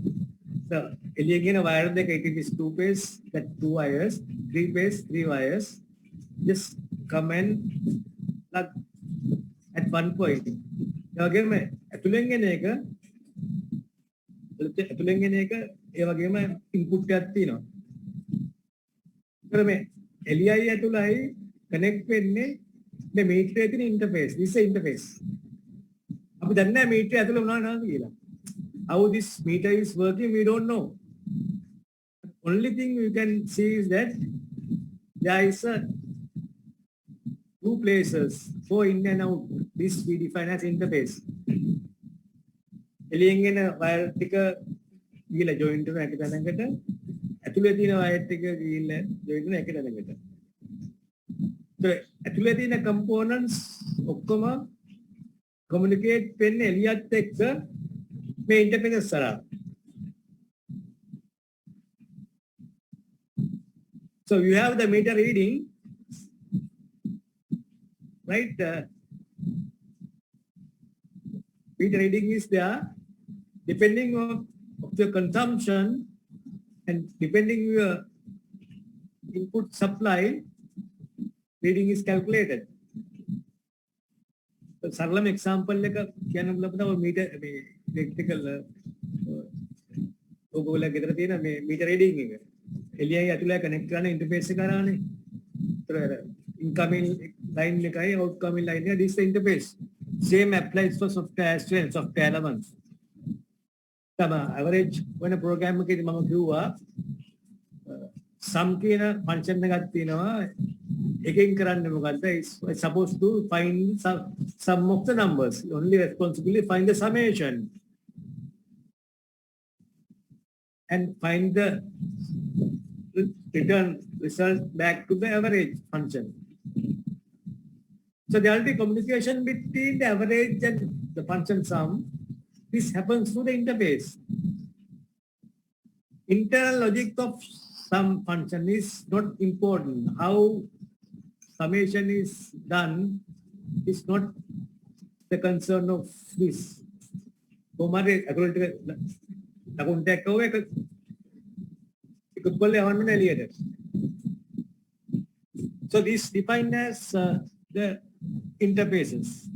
so එළියෙන් එන වයර් දෙක it is two phase that two wires three phase three wires just come and plug at one point ඒ වගේම ඇතුලෙන් එන එක ඒ වගේම ඉන්පුට් එකක් තියෙනවා. ඒතර මේ LI ඇතුළයි කනෙක්ට් වෙන්නේ මේ මීටරේ තියෙන ඉන්ටර්ෆේස්. this interface. අපි දන්නේ නැහැ මීටරේ ඇතුළේ මොනවද කියලා. How this meter is working we don't know. Only thing you can see is that there is a two places for in and out. This we define as interface. එළියෙන් එන wire ටික ගිහලා joint වෙන එක තැනකට ඇතුලේ තියෙන wire ටික ගිහලා ජොයින්ට් වෙන එක තැනකට. ඒ ඇතුලේ තියෙන components ඔක්කොම communicate වෙන්නේ එළියත් එක්ක මේ ඉන්ටර්ෆේස් කරා. So you have the meter reading, right? Meter reading is there. Depending on your consumption and depending on your input supply, reading is calculated. So, सरलम example लेकर क्या नाम लगता है meter electrical वो बोला किधर थी ना meter reading है एलिया या तुला connect कराने interface से कराने तो incoming line लिखा है outgoing line है this is the interface. Same applies for software as well, software elements. Average when a program එකේ මම කිව්වා sum කියන function එකක් තියෙනවා එකෙන් කරන්නේ මොකද්ද is supposed to find sum of the numbers only responsibility find the summation and find the return result back to the average function. So there will be communication between the average and the function sum. This happens through the interface. Internal logic of some function is not important. How summation is done is not the concern of this. So this defined as the interfaces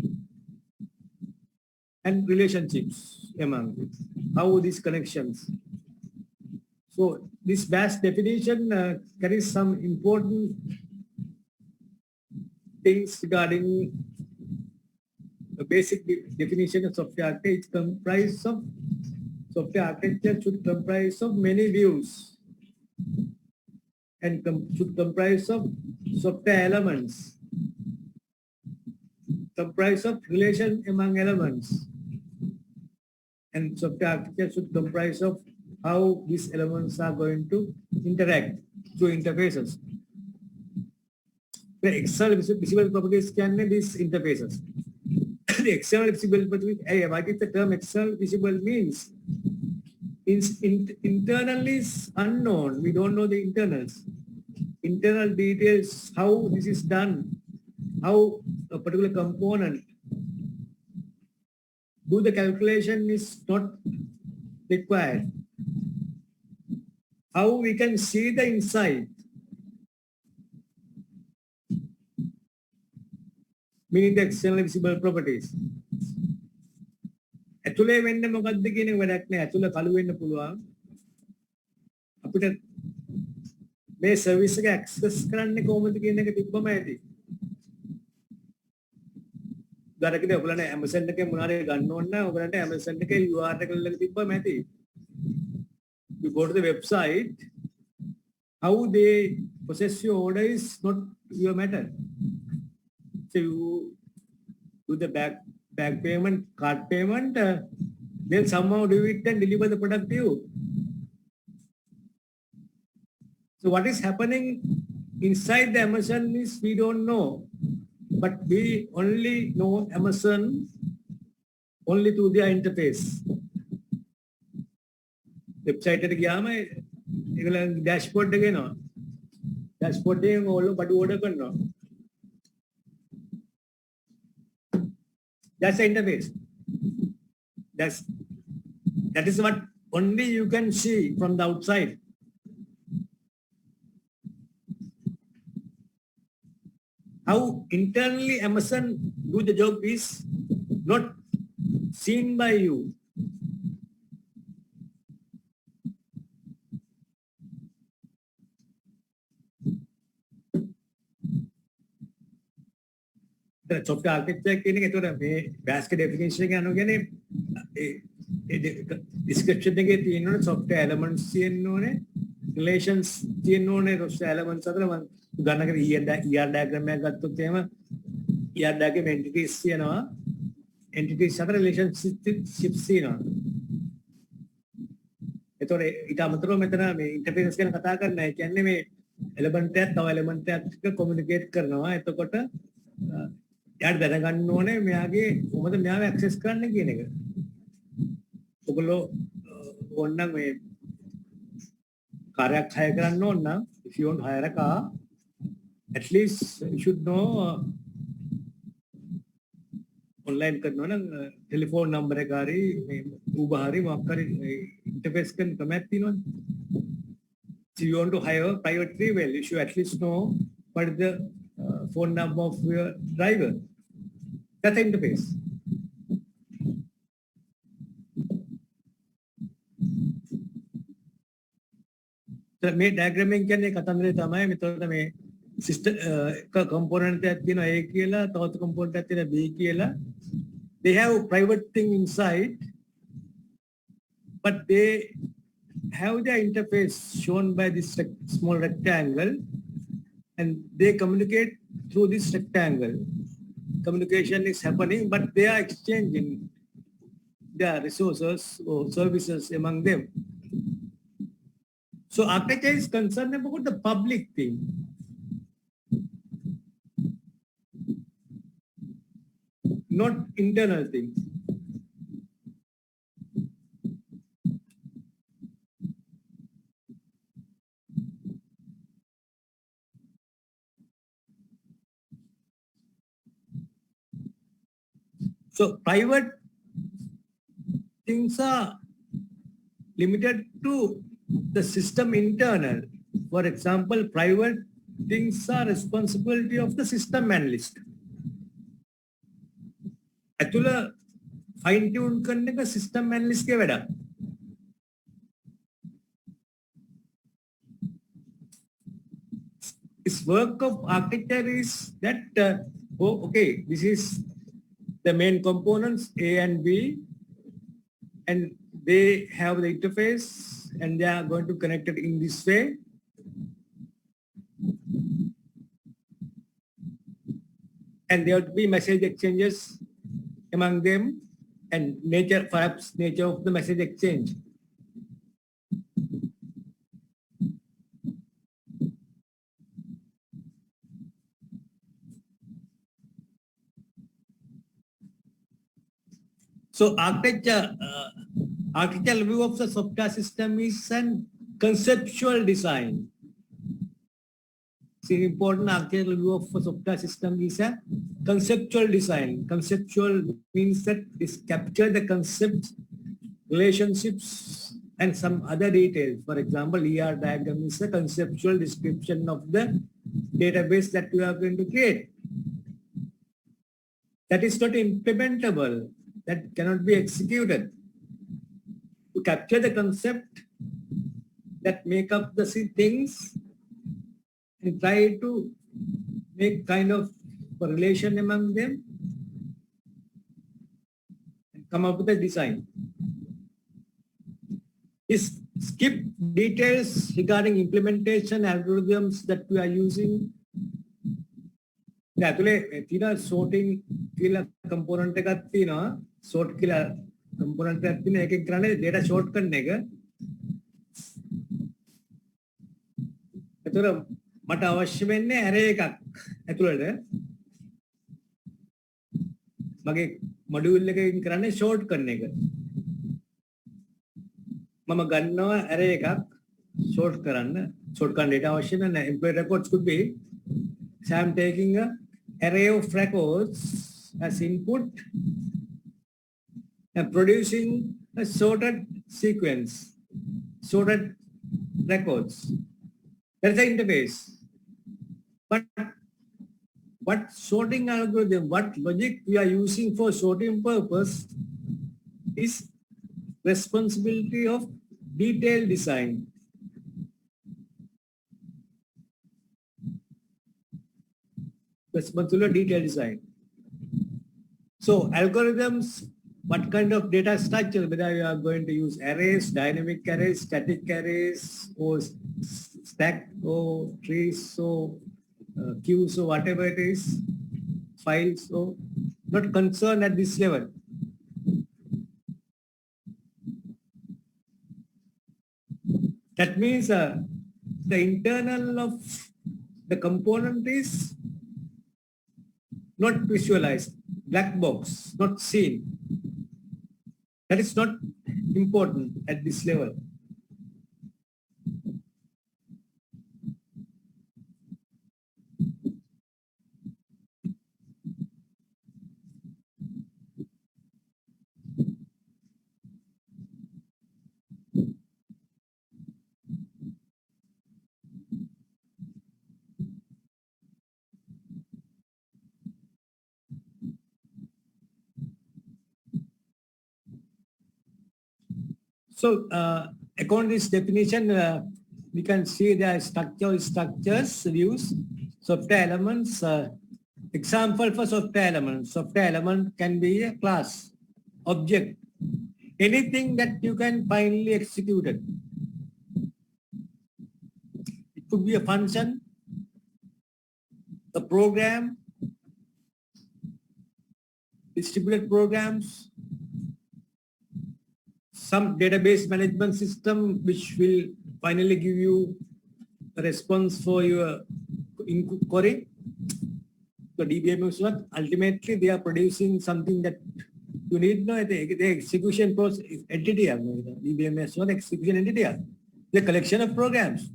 and relationships among how these connections. So this vast definition carries some important things regarding the basic definition of software architecture. It's comprised of software architecture should comprise of many views and should comprise of software elements, comprise of relation among elements, and software architecture should comprise of how these elements are going to interact through interfaces. The external visible properties can be these interfaces. The external visible properties, what is the term external visible means? Internally is unknown. We don't know the internals. Internal details, how this is done, how a particular component do the calculation is not required. How we can see the inside? Meaning the external visible properties. ඇතුලේ වෙන්න මොකද්ද කියන එක වැඩක් නෑ. ඇතුලේ කළු වෙන්න පුළුවන්. අපිට මේ සර්විස් එක ඇක්සස් කරන්නේ කොහොමද කියන එක තිබ්බම ඇති. උදාහරණයකට ඔයගොල්ලෝ Amazon එකේ මොනාරි ගන්න ඕන නම් ඔයගොල්ලන්ට Amazon එකේ URL එක ලියලා තිබ්බම ඇති. You go to the website, how they process your order is not your matter. So you do the back payment, card payment, they'll somehow do it and deliver the product to you. So what is happening inside the Amazon is we don't know, but we only know Amazon only through their interface. Website එකට ගියාම ඒගොල්ලෝ dashboard එක එනවා. Dashboard එකෙන් ඕගොල්ලෝ බඩු order කරනවා. That's the interface. That is what only you can see from the outside. How internally Amazon do the job is not seen by you. The software architecture කියන එක ඒතර මේ basket definition එක යනවා කියන්නේ ඒ description එකේ තියෙනවනේ software elements තියෙන්න ඕනේ relations තියෙන්න ඕනේ software elements අතර මම උදාහරණයකට ER diagram එකක් ගත්තොත් එහෙම ER diagram entities තියෙනවා entities අතර relationships තියෙනවා ඒතර ඊට අමතරව මෙතන මේ interface ගැන කතා කරනවා ඒ කියන්නේ මේ element එකක් තව element එකක් එක්ක communicate කරනවා එතකොට යාට දැනගන්න ඕනේ මෙයාගේ කොහොමද මෙයාව ඇක්සස් කරන්න කියන එක. ඔයගොල්ලෝ ඕනනම් මේ කාර්යයක් හයර් කරන්න ඕන නම් if you want to hire a car at least you should know online කරනවා නම් ටෙලිෆෝන් නම්බර් එක හරි මේ Uber හරි මොකක් හරි ඉන්ටර්ෆේස් කරන ක්‍රමයක් තියෙනවනේ. So you want to hire privately, well you should at least know what is the phone number of your driver. That's the interface. So මේ diagram එක කියන්නේ කතන්දරේ තමයි මෙතන මේ system එක component එකක් තියෙනවා A කියලා තවත් component එකක් තියෙනවා B කියලා. They have private thing inside but they have their interface shown by this small rectangle and they communicate through this rectangle. Communication is happening, but they are exchanging their resources or services among them. So architecture is concerned about the public thing. Not internal things. So private things are limited to the system internal. For example, private things are responsibility of the system analyst. ඇතුළ fine tune කරන එක system analyst ගේ වැඩක්. This work of architecture is that okay, this is the main components A and B and they have the interface and they are going to connect it in this way. And there will be message exchanges among them and perhaps nature of the message exchange. So architectural view of the software system is an conceptual design. See, important architectural view of a software system is a conceptual design. Conceptual means that this capture the concepts, relationships, and some other details. For example, ER diagram is a conceptual description of the database that you are going to create. That is not implementable. That cannot be executed. To capture the concept that make up the things and try to make kind of a relation among them and come up with a design. Is skip details regarding implementation algorithms that we are using. Sorting component sort component data short මට අවශ්‍ය වෙන්නේ array එකක් ඇතුළට මගේ module එකකින් කරන්නේ short කරන එක මම ගන්නවා array එකක් short කරන්න data අවශ්‍ය නැහැ employee records could be so I'm taking a array of records as input and producing a sorted sequence sorted records. That's the interface. But what sorting algorithm, what logic we are using for sorting purpose is responsibility of detailed design. Responsibility of detailed design. So algorithms, what kind of data structure, whether you are going to use arrays, dynamic arrays, static arrays, or stack or trees or queues or whatever it is, files, so not concerned at this level. That means the internal of the component is not visualized, black box, not seen. That is not important at this level. So according to this definition, we can see the structures, views, software elements. Example for software elements. Software element can be a class, object, anything that you can finally execute it. It could be a function, a program, distributed programs, some database management system which will finally give you a response for your query. So DBMS, ultimately they are producing something that you need. No, the execution process entity. DBMS one execution entity. The collection of programs.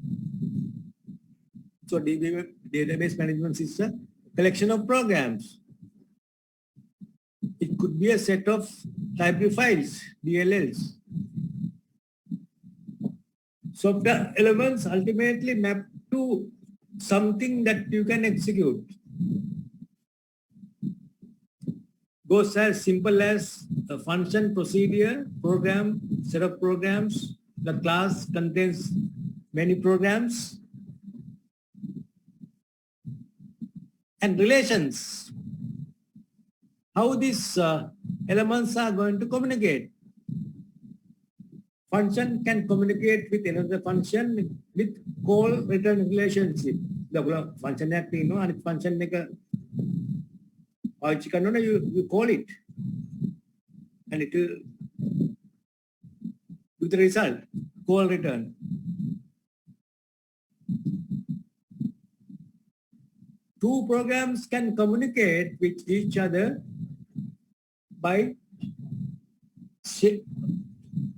So DBMS database management system collection of programs. It could be a set of library files, DLLs. Software elements ultimately map to something that you can execute. Goes as simple as a function, procedure, program, set of programs. The class contains many programs. And relations. How these elements are going to communicate. Function can communicate with another function with call return relationship. The function that we know and function make a you call it and it will do the result, call return. Two programs can communicate with each other by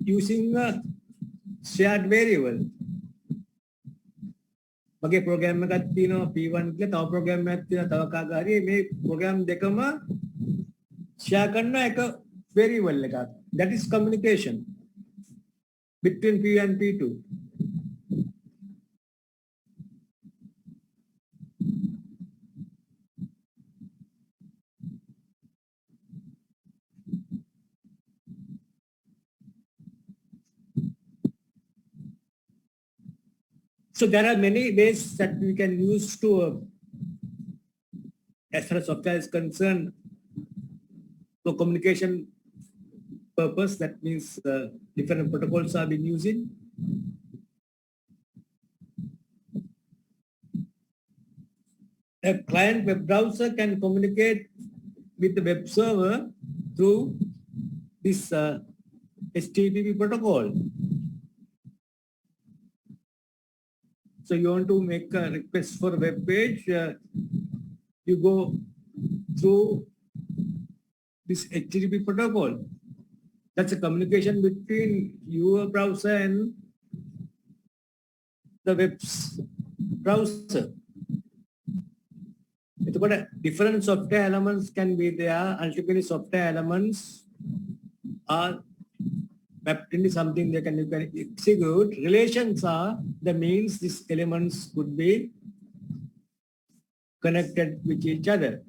using a shared variable. මගේ programme එකක් තියෙනවා P1 කියලා තව programme එකක් තියෙනවා තව කාග හරි මේ ප්‍රෝග්‍රෑම් දෙකම ෂෙයා කරන එක variable එකක්. That is communication between P and P2. So there are many ways that we can use to, as far as software is concerned, for communication purpose. That means different protocols are being using. A client web browser can communicate with the web server through this HTTP protocol. So you want to make a request for a web page, you go through this HTTP protocol. That's a communication between your browser and the web's browser. Different software elements can be there. Ultimately, software elements are mapped into something you can execute. Relations are the means these elements could be connected with each other.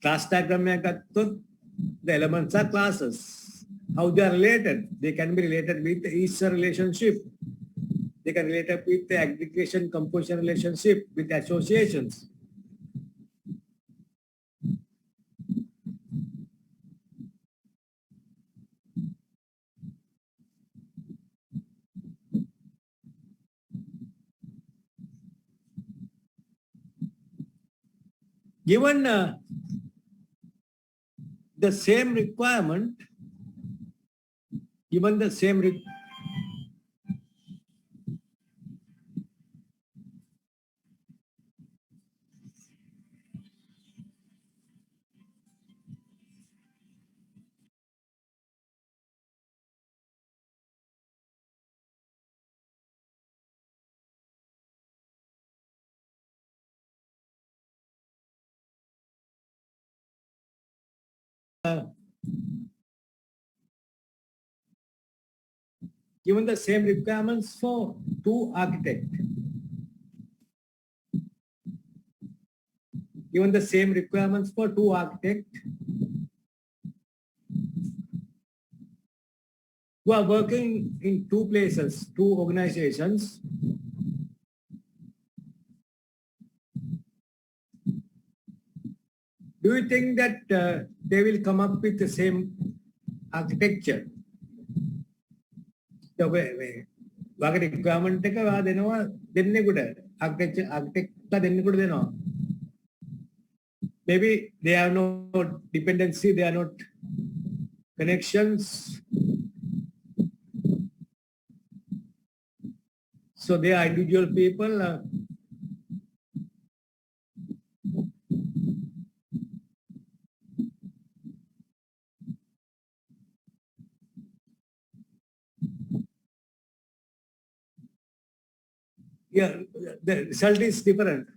Class diagram, the elements are classes. How they are related? They can be related with each relationship. They can relate up with the aggregation composition relationship with associations. Given the same requirement, given the same given the same requirements for two architects. Given the same requirements for two architects who are working in two places, two organizations. Do you think that they will come up with the same architecture? වගේ requirement එක වා දෙනවා දෙන්නෙකුට architect දෙන්නෙකුට දෙනවා. Maybe they have no dependency, they are not connections. So they are individual people. Yeah, the result is different.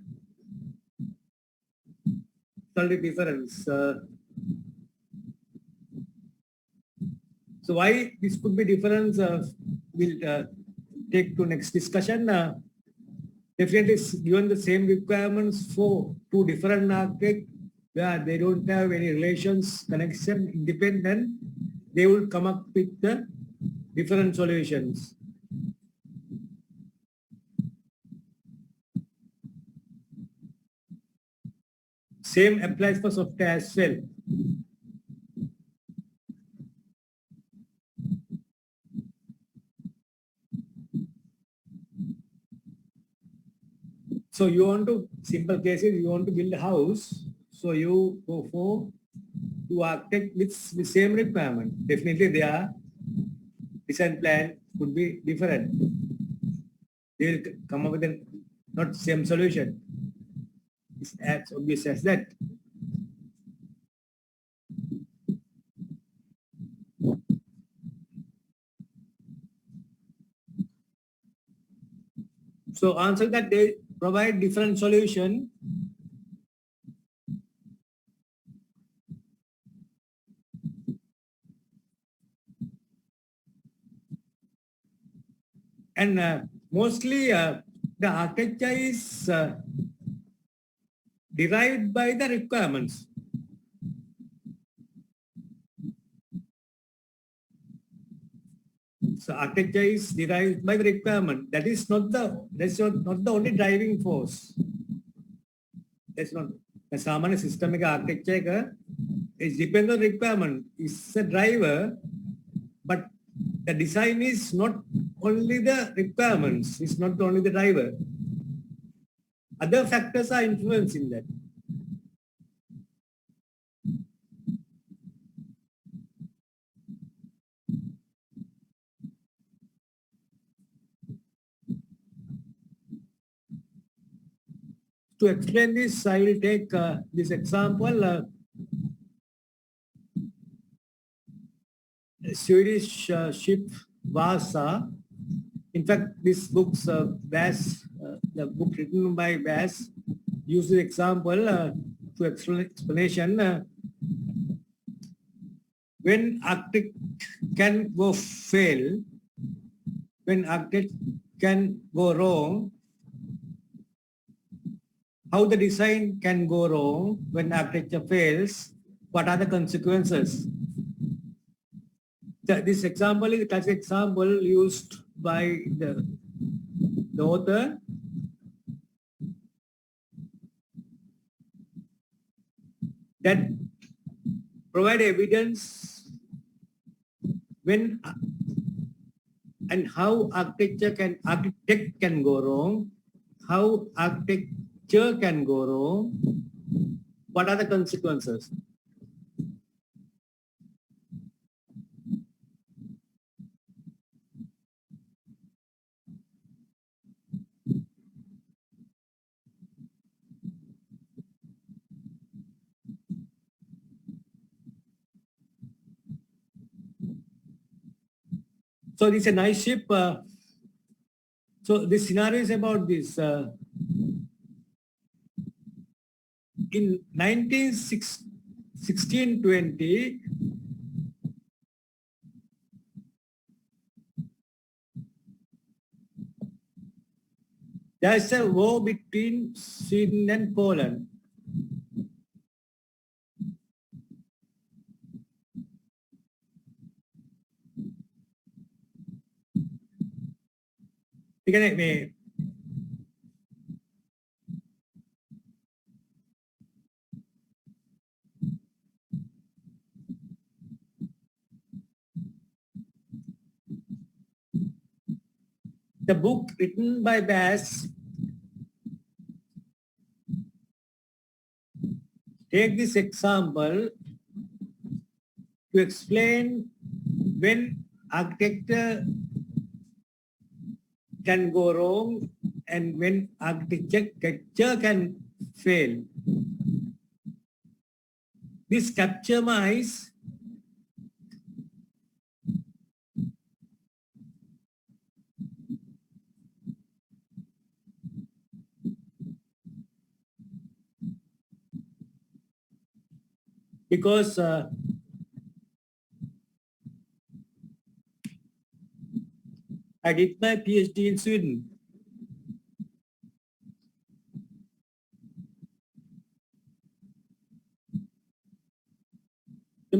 Totally different. So why this could be different? We'll take to next discussion. Definitely, given the same requirements for two different architects, where they don't have any relations, connection, independent, they will come up with the different solutions. Same applies for software as well. So you want to, simple cases, you want to build a house. So you go for two architects with the same requirement. Definitely their design plan could be different. They will come up with a not same solution. It's as obvious as that. So answer that they provide different solution. And mostly the architecture is derived by the requirements. So architecture is derived by the requirement. That's not the only driving force. That's not the Samana system architecture is depends on requirement. It's a driver, but the design is not only the requirements. It's not only the driver. Other factors are influencing that. To explain this, I will take this example. Swedish ship Vasa. In fact, this book's Bass, the book written by Bass, uses example to explanation. When architect can go fail, when architect can go wrong, how the design can go wrong when architecture fails, what are the consequences? This example is a classic example used by the author. That provide evidence when and how architect can go wrong, how architecture can go wrong, what are the consequences? So this is a nice ship. So this scenario is about this. In 1620, there is a war between Sweden and Poland. The book written by Bass take this example to explain when architecture can go wrong and when architecture can fail. This capture my eyes. Because I did my PhD in Sweden.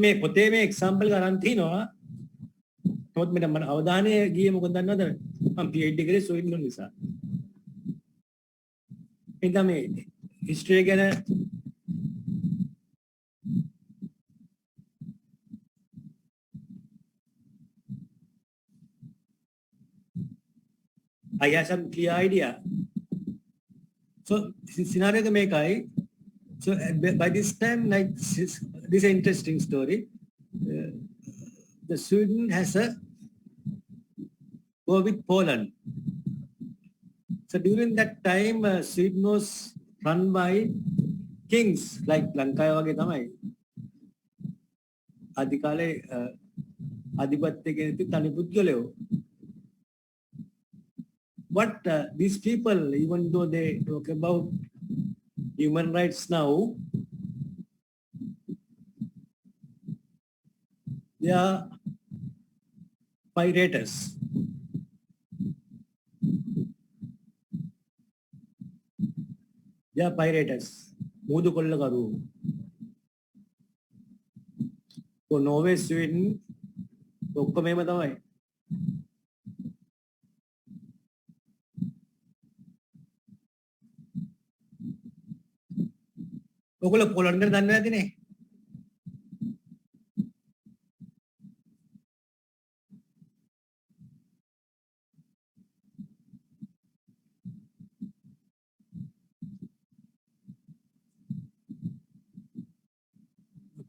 මේ පොතේ මේ example ගන්න තිනවා. නමුත් මම අවධානය ගියේ මොකද දන්නවද? මම PhD කරේ ස්වීඩන් නිසා. එතන මේ හිස්ටරි ගැන I have some clear idea. So scenario මේකයි. So by this time, like this is an interesting story. The Sweden has a war with Poland. So during that time, Sweden was run by kings like Lanka වගේ තමයි. ආදි කාලේ ආධිපත්‍ය කෙනෙක් තනි පුද්ගලයෝ. what these people, even though they talk about human rights now, they are pirates. They are pirates. Mudu kollagaru. So Norway, Sweden, ඔක්කොම එහෙම තමයි. ඔයගොල්ලෝ පොලන්ඩ් ගැන දන්නේ නැතිනේ.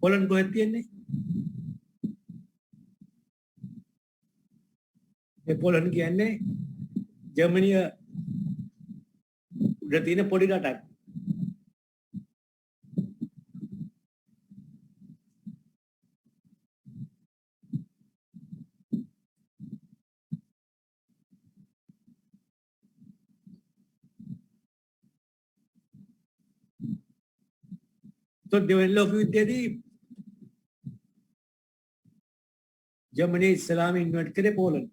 පොලන්ඩ් කොහෙද තියෙන්නේ? ඒ පොලන්ඩ් කියන්නේ ජර්මනිය උඩ තියෙන පොඩි රටක්. So දෙවන ලෝක යුද්ධයේදී ජර්මනිය ඉස්ලාම ඉන්වර්ට් කරේ පෝලන්ඩ්.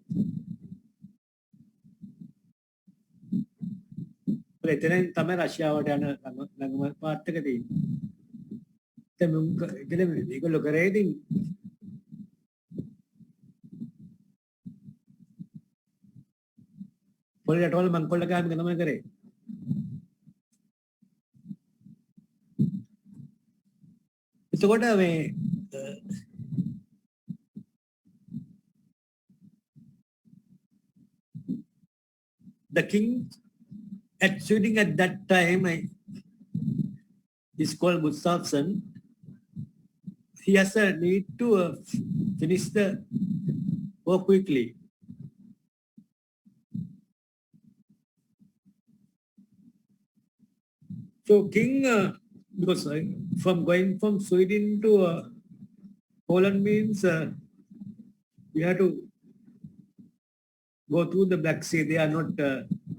එතනින් තමයි රෂ්‍යාවට යන ළඟම පාත් එක තියෙන්නේ. දැන් මේගොල්ලෝ කරේ ඉතින් පොළේ රටවල මංකොල්ල ගාම තමයි කරේ. එතකොට මේ the king at Sweden at that time is called Gustafsson. He has a need to finish the work quickly. So king, because from going from Sweden to Poland means you have to go through the Black Sea. They are not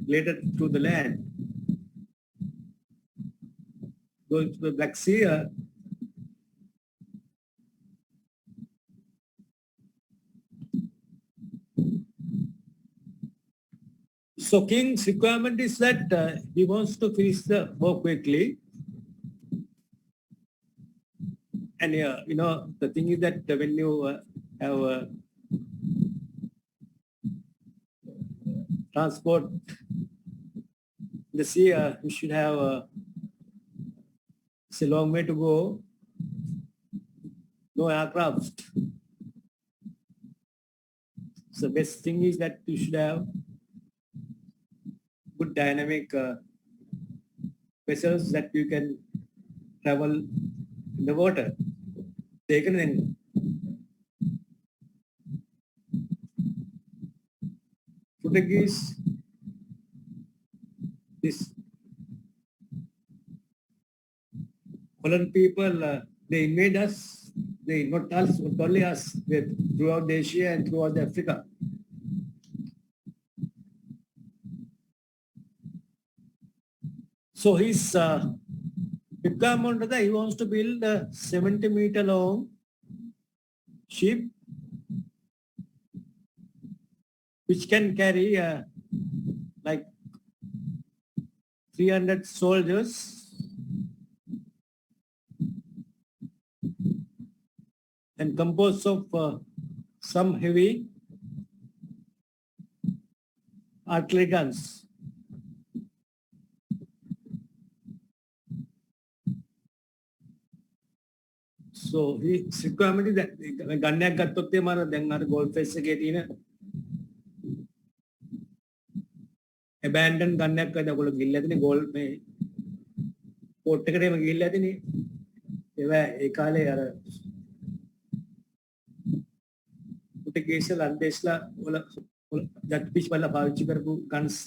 related to the land. Going to the Black Sea. So king's requirement is that he wants to finish the work quickly. And you know, the thing is that when you have transport the sea, you should have it's a long way to go. No aircraft. So the best thing is that you should have good dynamic vessels that you can travel in the water. Taken in Portuguese, this Holland people, they invade us. They not us, not only us, throughout Asia and throughout Africa. So his requirement that he wants to build a 70-meter long ship which can carry like 300 soldiers and composed of some heavy artillery guns. So his requirement is that ගන්නයක් ගත්තොත් එමාර දැන් අර gold face එකේ තියෙන abandoned ගන්නයක් අද ඔයගොල්ලෝ ගිහිල්ලා ඇතිනේ gold මේ පෝට් එකටම ගිහිල්ලා ඇතිනේ ඒවා ඒ කාලේ අර පුටුගීස් ලන්දේස්ලා වල ජට් පිච් වල පාවිච්චි කරපු ගන්ස්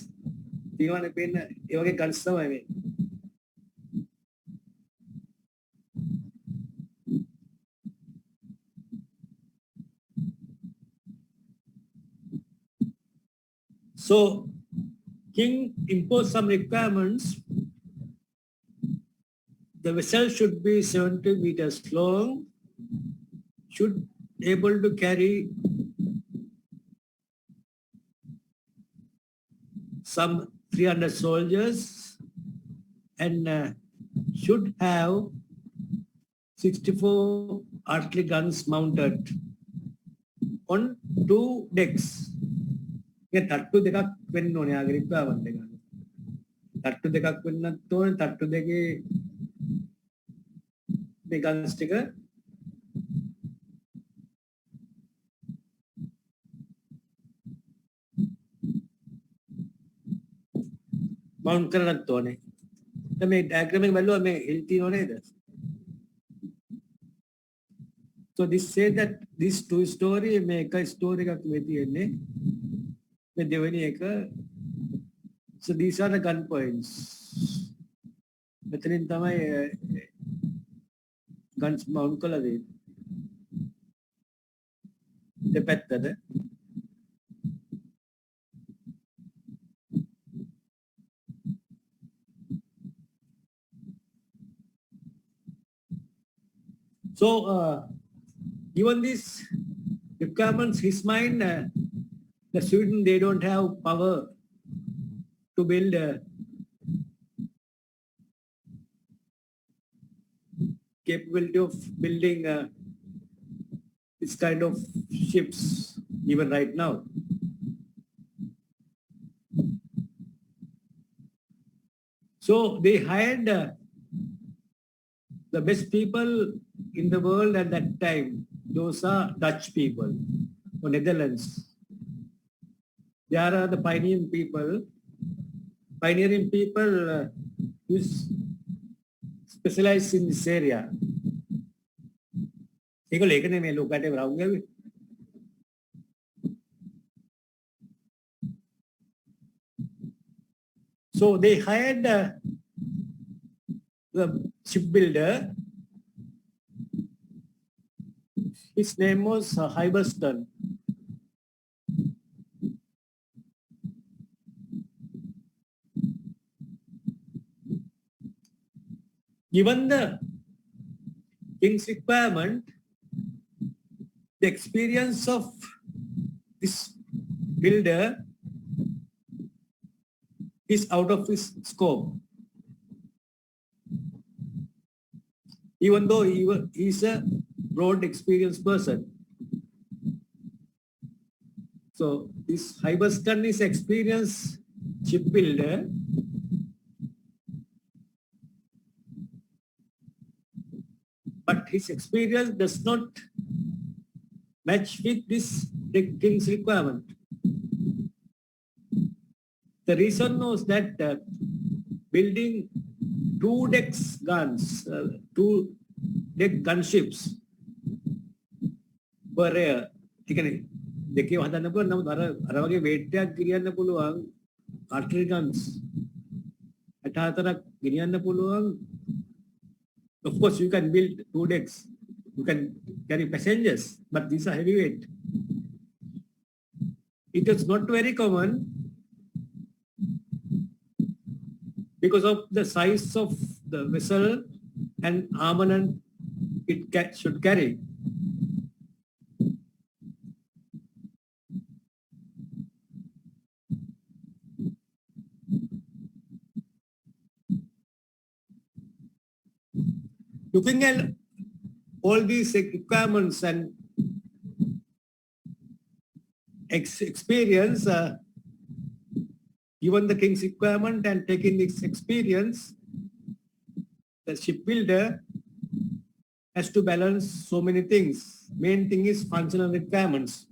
තියෙනවානේ පේන්න ඒ වගේ ගන්ස් තමයි මේ. So king imposed some requirements. The vessel should be 70 meters long, should able to carry some 300 soldiers, and should have 64 artillery guns mounted on 2 decks. තට්ටු දෙකක් වෙන්න ඕනේ ආගේ රික්වයර්මන්ට් එක. තට්ටු දෙකක් වෙන්නත් ඕනේ. තට්ටු දෙකේ මේ ගන්ස් ටික මවුන්ට් කරන්නත් ඕනේ. දැන් මේ ඩයග්‍රෑම් එක බලුවා මේ හිල් තියෙනව නේද? So this say that this 2 story මේ එක ස්ටෝරි එකක් මේ තියෙන්නේ. මේ දෙවෙනි එක. So these are the gun points. මෙතනින් තමයි guns mount කළා දෙන්නේ. දෙපැත්තට. So given these requirements, his mind, the Sweden, they don't have power to build capability of building this kind of ships even right now. So they hired the best people in the world at that time. Those are Dutch people or Netherlands. They are the pioneering people. Pioneering people who specialize in this area. ඒගොල්ලෝ ඒක නෙමෙයි ලෝකයට වරවුම් ගාවේ. So they hired the shipbuilder. His name was Hyberston. Given the king's requirement, the experience of this builder is out of his scope. Even though he is a broad experienced person. So this Hyberston is experienced shipbuilder. But his experience does not match with this king's requirement. The reason was that building 2 decks guns, 2 deck gunships were rare. දෙකේ හදන්න පුළුවන්. නමුත් අර වගේ weight එකක් ගෙනියන්න පුළුවන් artillery guns 64ක් ගෙනියන්න පුළුවන්. Of course, you can build 2 decks. You can carry passengers, but these are heavyweight. It is not very common because of the size of the vessel and armament it should carry. Looking at all these requirements and experience, given the king's requirement and taking this experience, the shipbuilder has to balance so many things. Main thing is functional requirements.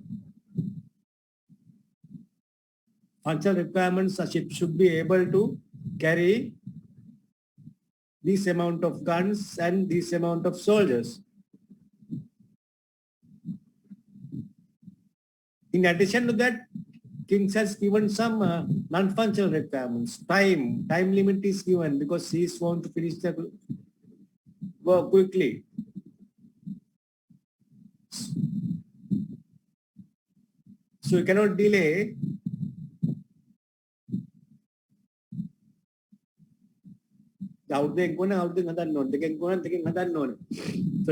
Functional requirements, a ship should be able to carry this amount of guns and this amount of soldiers. In addition to that, King has given some non-functional requirements. Time limit is given because he is want to finish the work quickly. So you cannot delay So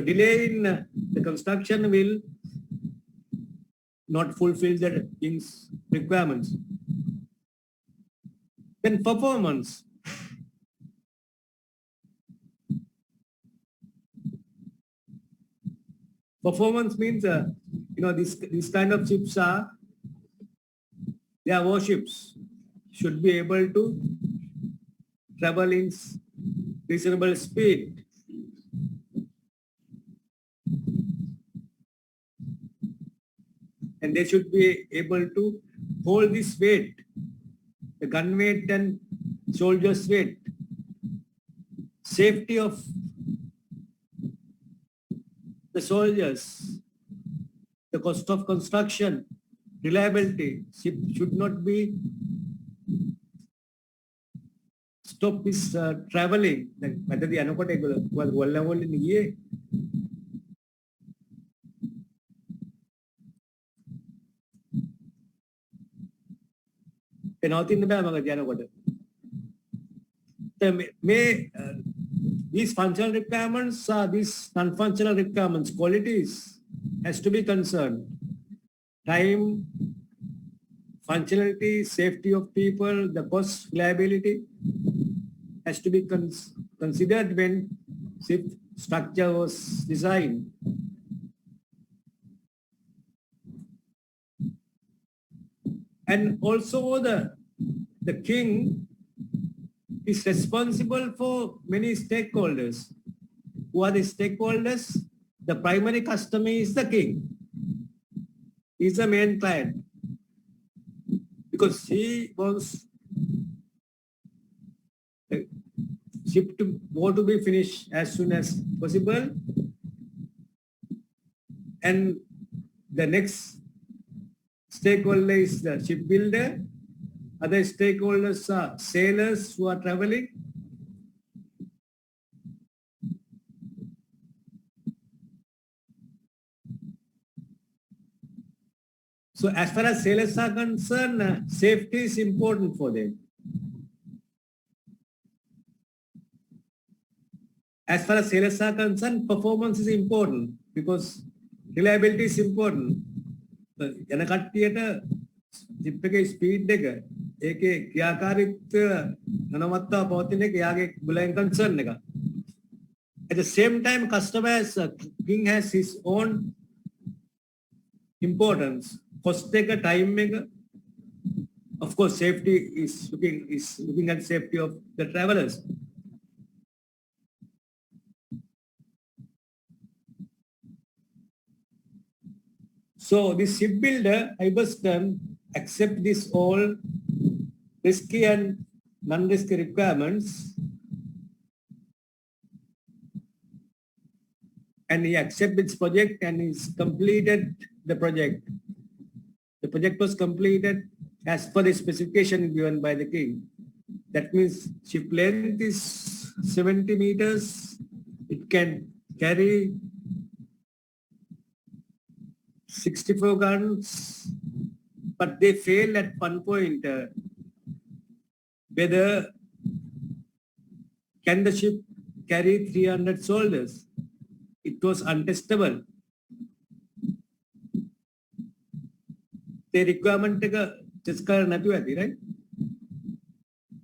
delay in the construction will not fulfill the king's requirements. Then performance. Performance means, these kind of ships they are warships, should be able to travel in reasonable speed. And they should be able to hold this weight, the gun weight and soldiers' weight. Safety of the soldiers, the cost of construction, reliability, ship should not be stop his traveling. These functional requirements, these non-functional requirements, qualities has to be concerned. Time, functionality, safety of people, the cost, reliability has to be considered when ship structure was designed. And also the king is responsible for many stakeholders. Who are the stakeholders? The primary customer is the king. He is the main client. Because he wants the ship to be finished as soon as possible. And the next stakeholder is the shipbuilder. Other stakeholders are sailors who are traveling. So as far as sailors are concerned, safety is important for them. As far as sailors are concerned, performance is important because reliability is important. යන කට්ටියට jeep එකේ speed එක ඒකේ ක්‍රියාකාරීත්වය නනවත්තා පවතින එක යාගේ බුලෙන් concern එක. At the same time, customers, king has his own importance. Cost එක, time එක. Of course, safety is looking at safety of the travelers. So this shipbuilder, Iberston, accept this all risky and non-risky requirements, and he accepted this project and he's completed the project. The project was completed as per the specification given by the king. That means ship length is 70 meters. It can carry 64 guns, but they failed at one point. Whether can the ship carry 300 soldiers? It was untestable. The requirement just right?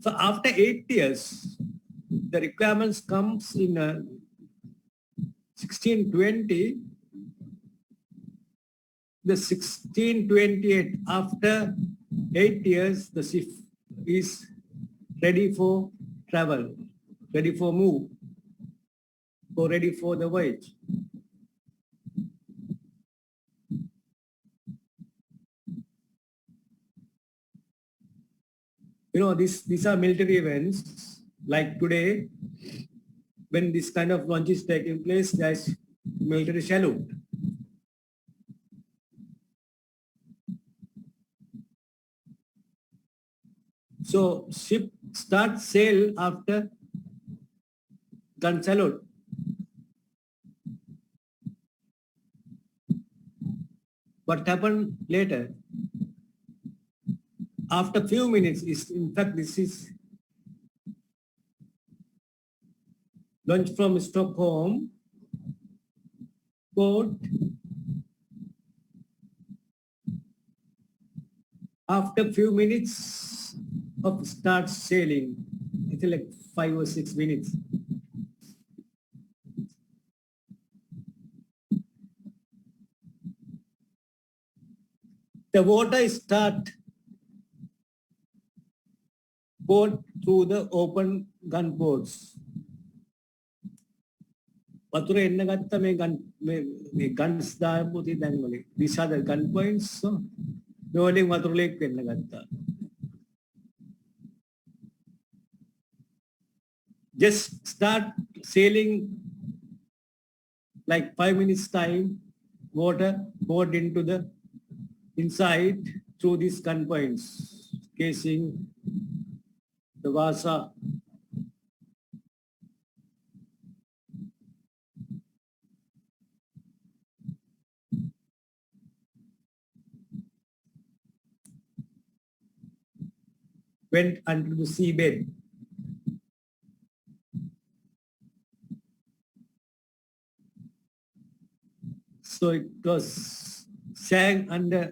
So after 8 years, the requirements comes in 1620. The 1628, after 8 years, the ship is ready for travel, ready for move, or ready for the voyage. These are military events. Like today, when this kind of launch is taking place, there's military salute. So ship starts sail after gun salute. What happened later? After few minutes, in fact, this is launched from Stockholm, port. After few minutes of start sailing, it's like 5 or 6 minutes. The water start poured through the open gun ports. වතුර එන්න ගත්ත මේ guns දාපු තැන් වලින්. These are the gun points. So මේ වලින් වතුර ලීක් වෙන්න ගත්තා. Just start sailing like 5 minutes time, water poured into the inside through these gun points, casing the Vasa. Went under the seabed. So it was sank under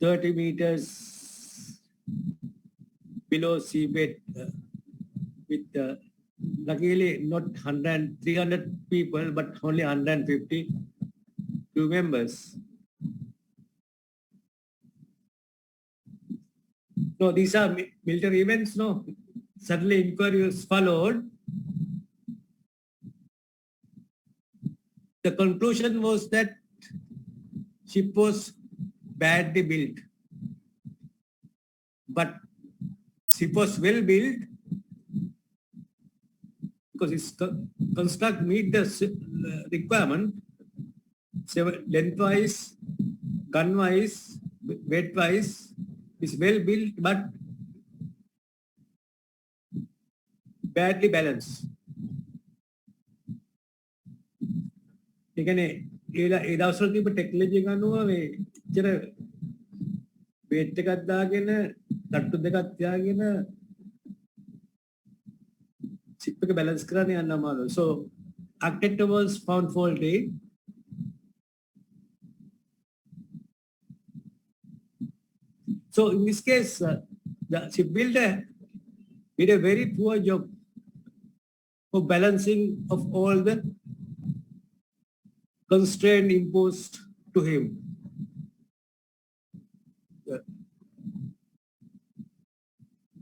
30 meters below seabed with luckily not 300 people, but only 150 crew members. No, these are military events, no. Suddenly inquiry was followed. The conclusion was that ship was badly built. But ship was well built because its construct meet the requirement, lengthwise, gun-wise, weight-wise, is well built but badly balanced. ඒ කියන්නේ ඒ දවස්වල තිබ්බ technology එක අනුව මේ ඉතර weight එකක් දාගෙන තට්ටු දෙකක් තියාගෙන ෂිප් එක බැලන්ස් කරන්න යන්න අමාරුයි. So architecture was found faulty. So in this case, the shipbuilder did a very poor job of balancing of all the constraint imposed to him.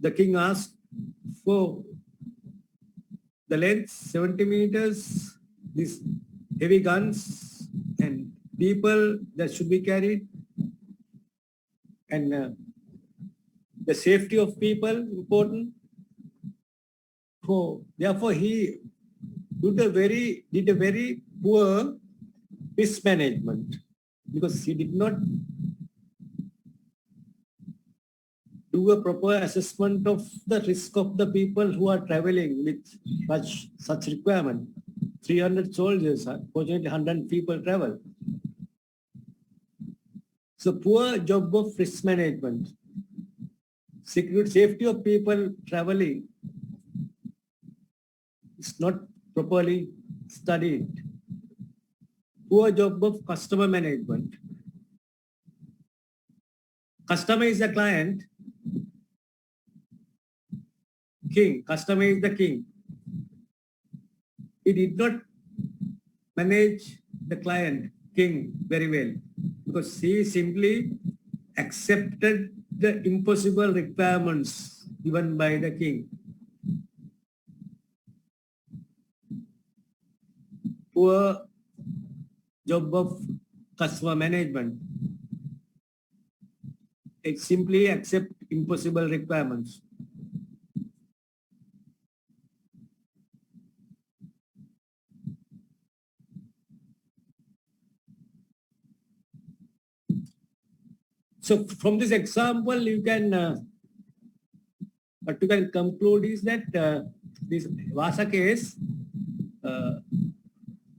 The king asked for the length 70 meters, these heavy guns and people that should be carried, and the safety of people important. So therefore he did a very poor risk management because he did not do a proper assessment of the risk of the people who are traveling with such requirement. 300 soldiers, fortunately 100 people travel. So poor job of risk management. Safety of people traveling is not properly studied. Poor job of customer management. Customer is the client. King. Customer is the king. He did not manage the client, king, very well because he simply accepted the impossible requirements given by the king. Poor job of customer management. It simply accept impossible requirements. So from this example, you can what you can conclude is that this Vasa case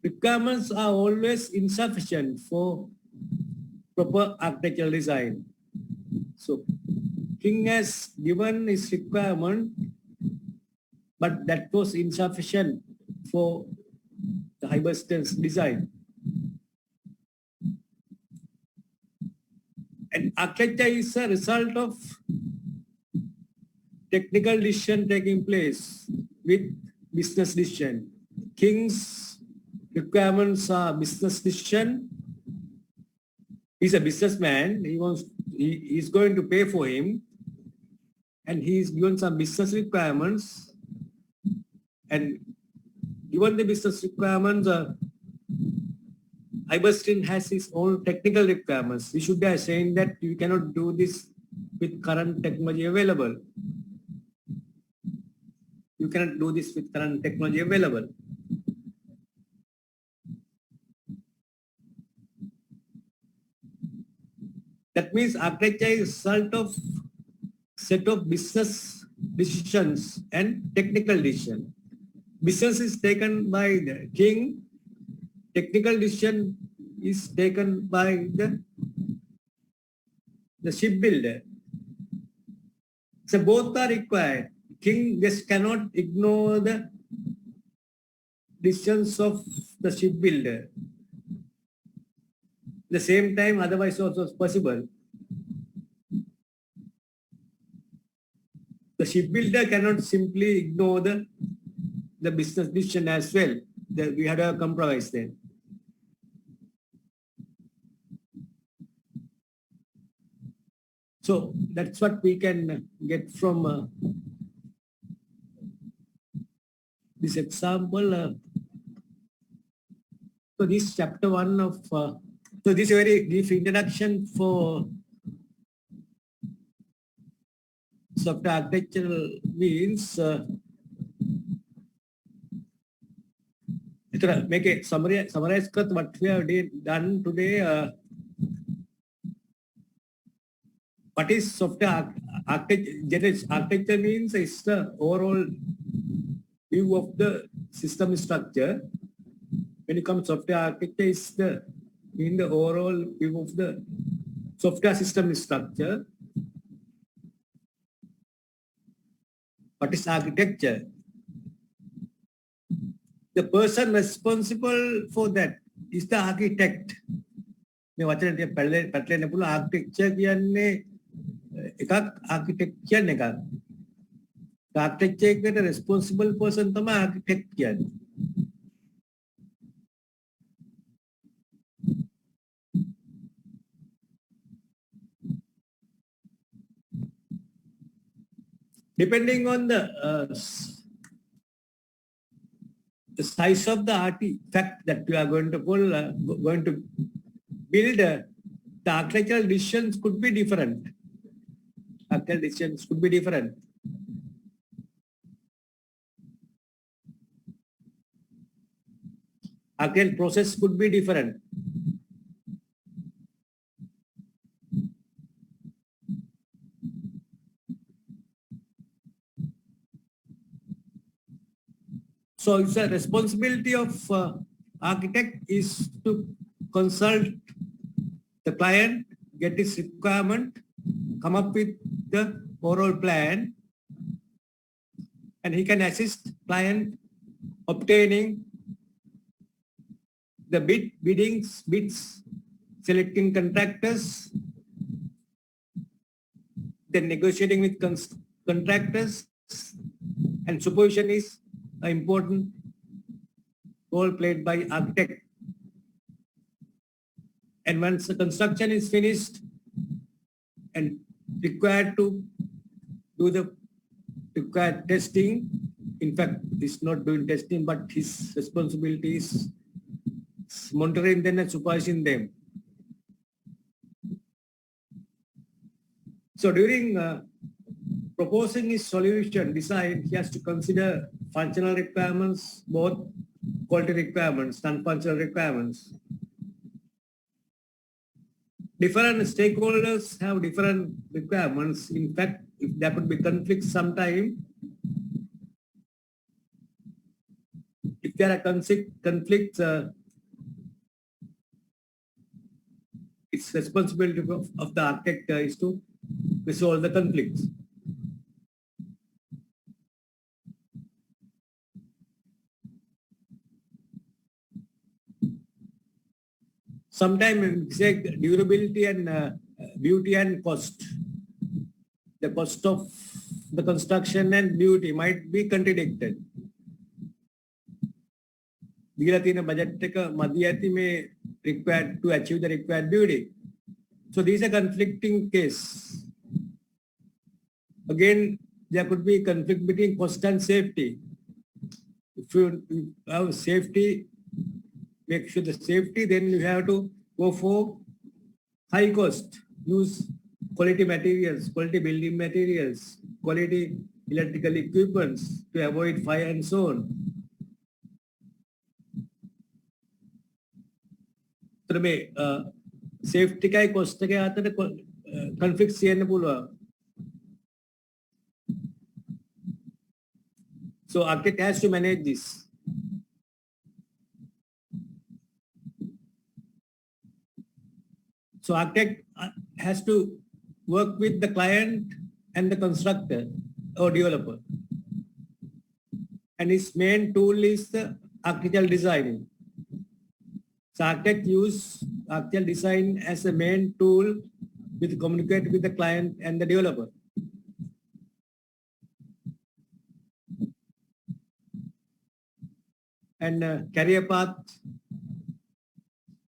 requirements are always insufficient for proper architectural design. So king has given his requirement but that was insufficient for the Hyperstance design. And architecture is a result of technical decision taking place with business decision. King's requirements are business decision. He's a businessman. He's going to pay for him, and he's given some business requirements. And given the business requirements, Hyperstone has his own technical requirements. We should be saying that you cannot do this with current technology available. You cannot do this with current technology available. That means architecture is a result of set of business decisions and technical decision. Business is taken by the king. Technical decision is taken by the shipbuilder. So both are required. King just cannot ignore the decisions of the shipbuilder. At the same time, otherwise also it's possible. The shipbuilder cannot simply ignore the business decision as well. We had a compromise then. So that's what we can get from this example. So this chapter 1 of, so this is a very brief introduction for software architectural means. Make a summarize what we have done today. What is software architecture? Architecture means it's the overall view of the system structure. When it comes to software architecture, is the overall view of the software system structure. What is architecture? The person responsible for that is the architect. මේ වචන ටික පැටලෙන්න පුළුවන්. ආර්කිටෙක්චර් කියන්නේ එකක්, ආර්කිටෙක්ට් කියන්නේ එකක්. ආර්කිටෙක්චර් එකට responsible person තමයි ආර්කිටෙක්ට් කියන්නේ. Depending on the size of the artifact that we are going to build, the architectural decisions could be different. Architectural decisions could be different. Architectural process could be different. So it's a responsibility of architect is to consult the client, get his requirement, come up with the overall plan, and he can assist client obtaining the bids, selecting contractors, then negotiating with contractors, and supervision is an important role played by architect. And once the construction is finished and required to do the required testing, in fact, he's not doing testing, but his responsibility is monitoring them and supervising them. So during proposing his solution design, he has to consider functional requirements, both quality requirements, non-functional requirements. Different stakeholders have different requirements. In fact, if there could be conflicts sometime, if there are conflicts, it's responsibility of the architect is to resolve the conflicts. sometimes say durability and beauty and cost. The cost of the construction and beauty might be contradicted. දීලා තියෙන budget එක මදි ඇති මේ required to achieve the required beauty. So these are conflicting case. Again, there could be conflict between cost and safety. If you have safety, make sure the safety, then you have to go for high cost, use quality materials, quality building materials, quality electrical equipments to avoid fire and so on. So මේ safety එකයි cost එකයි අතර conflicts තියෙන්න පුළුවන්. So architect has to manage this. So architect has to work with the client and the constructor or developer. And his main tool is the architectural designing. So architect use architectural design as a main tool to communicate with the client and the developer. And career path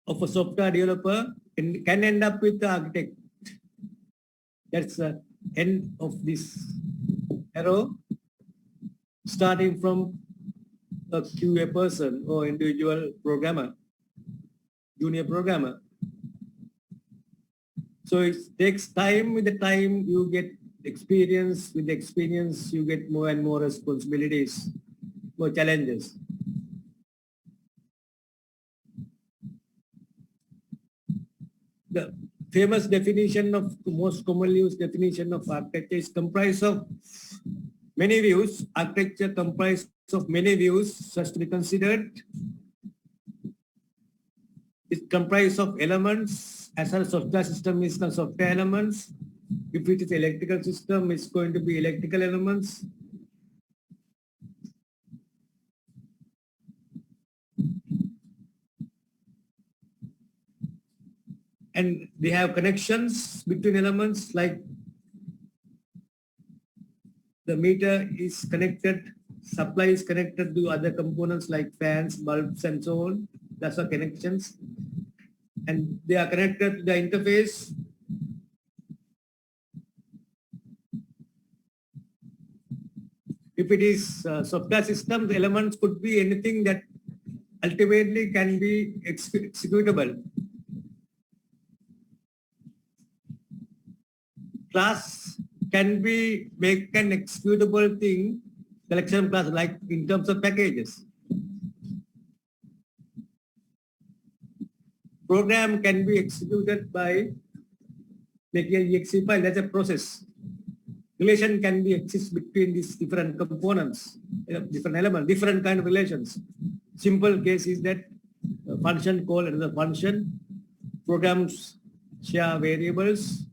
of a software developer can end up with the architect. That's the end of this arrow, starting from a QA person or individual programmer, junior programmer. So it takes time. With the time you get experience, with the experience you get more and more responsibilities, more challenges. The famous definition of the most commonly used definition of architecture is comprised of many views. Architecture comprised of many views such to be considered. It comprised of elements. As a software system is the software elements. If it is electrical system, it's going to be electrical elements. And they have connections between elements, like the meter is connected, supply is connected to other components like fans, bulbs, and so on. That's the connections. And they are connected to the interface. If it is software system, the elements could be anything that ultimately can be executable. Class can be make an executable thing, collection of class, like in terms of packages. Program can be executed by making an exe file. That's a process. Relation can be exist between these different components, different elements, different kind of relations. Simple case is that function call another function. Programs share variables.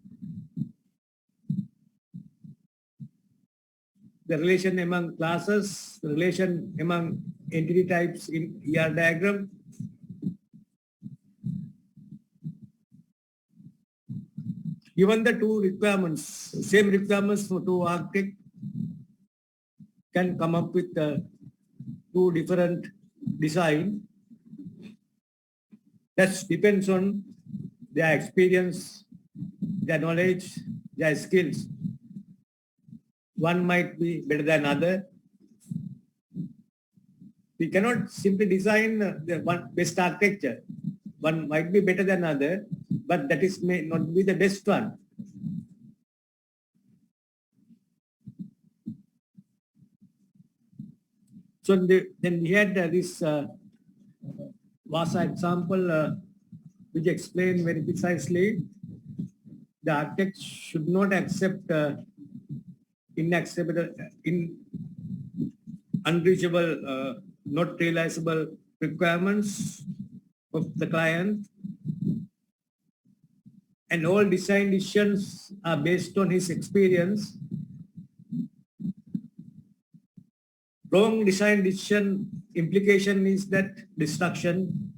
The relation among classes, the relation among entity types in ER diagram. Given the two requirements, same requirements for two architects can come up with two different design. That depends on their experience, their knowledge, their skills. One might be better than other. We cannot simply design the one best architecture. One might be better than other, but that is may not be the best one. So then we had this VASA example, which explained very precisely the architect should not accept unreachable, not realizable requirements of the client, and all design decisions are based on his experience. Wrong design decision implication is that destruction.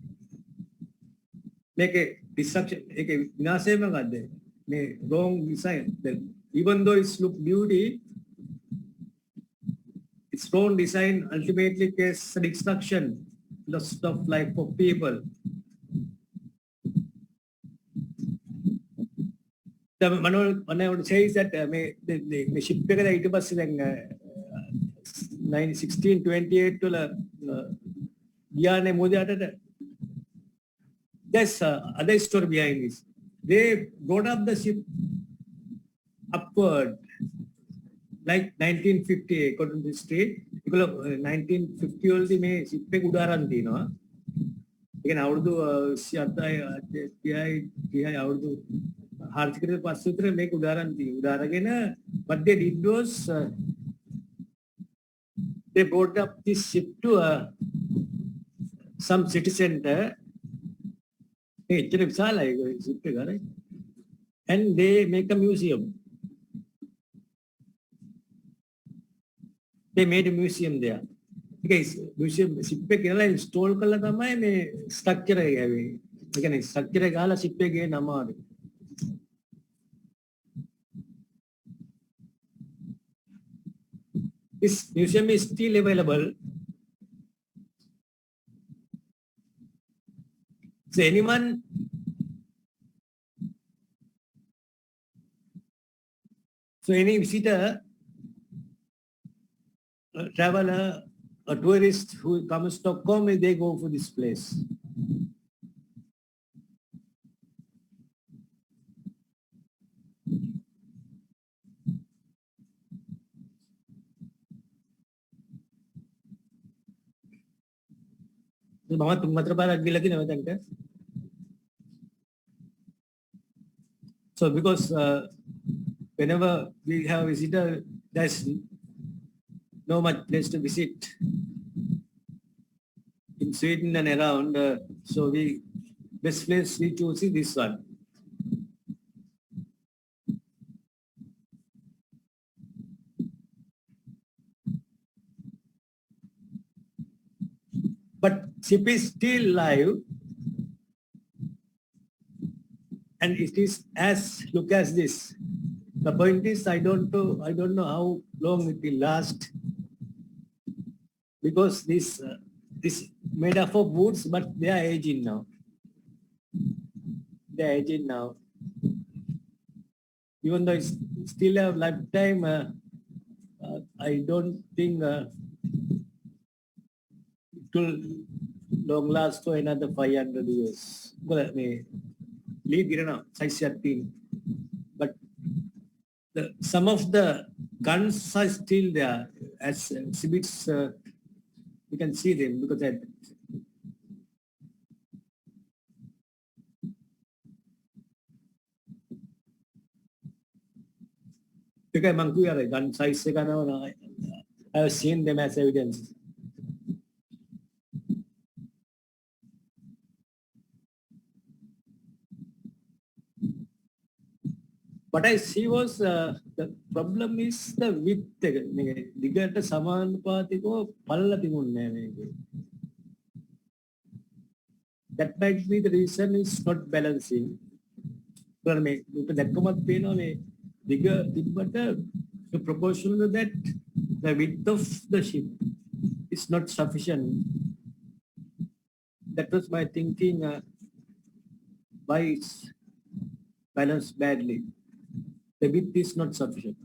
මේකේ destruction ඒකේ විනාශය මොකද්ද මේ wrong design even though it's look beauty its wrong design ultimately causes destruction loss of life for people the Manuel says that මේ ship එක ඊට පස්සේ දැන් 1628 වල ගියානේ මොදයටට there's other story behind this. They brought up the ship upward like 1950 according to history. 1950 වලදී මේ ship එක උඩාරන් තිනවා. ඒ කියන්නේ අවුරුදු 30 අවුරුදු ආර්ථිකයට පස්සේ විතර මේක උඩාරන් තිනවා. උඩාරගෙන what they did was they brought up this ship to some city center. And they make a museum. They made a museum there. Because museum ship එක කියලා install කළා තමයි මේ structure එක ඇවේ. ඒ කියන්නේ structure එක ගහලා ship එකේ නම ආවේ. This museum is still available. So any visitor, a traveler, a tourist who comes to Stockholm, they go for this place. So because whenever we have a visitor, there's no much place to visit in Sweden and around. So best place we choose is this one. But ship is still live. And it is as look as this. The point is, I don't know how long it will last, because this made up of woods, but they are aging now. They are aging now. Even though it's still a lifetime, I don't think it will long last for another 500 years. Well, but some of the guns are still there as exhibits. You can see them because that. Okay, gun size. I have seen them as evidence. What I see was the problem is the width. දිගට සමානුපාතිකව පළල තිබුණේ නැහැ. That might be the reason is not balancing. But මේ දැක්කමත් පේනවා මේ දිග තිබ්බට proportional to that the width of the ship is not sufficient. That was my thinking. Why it's balanced badly. The width is not sufficient.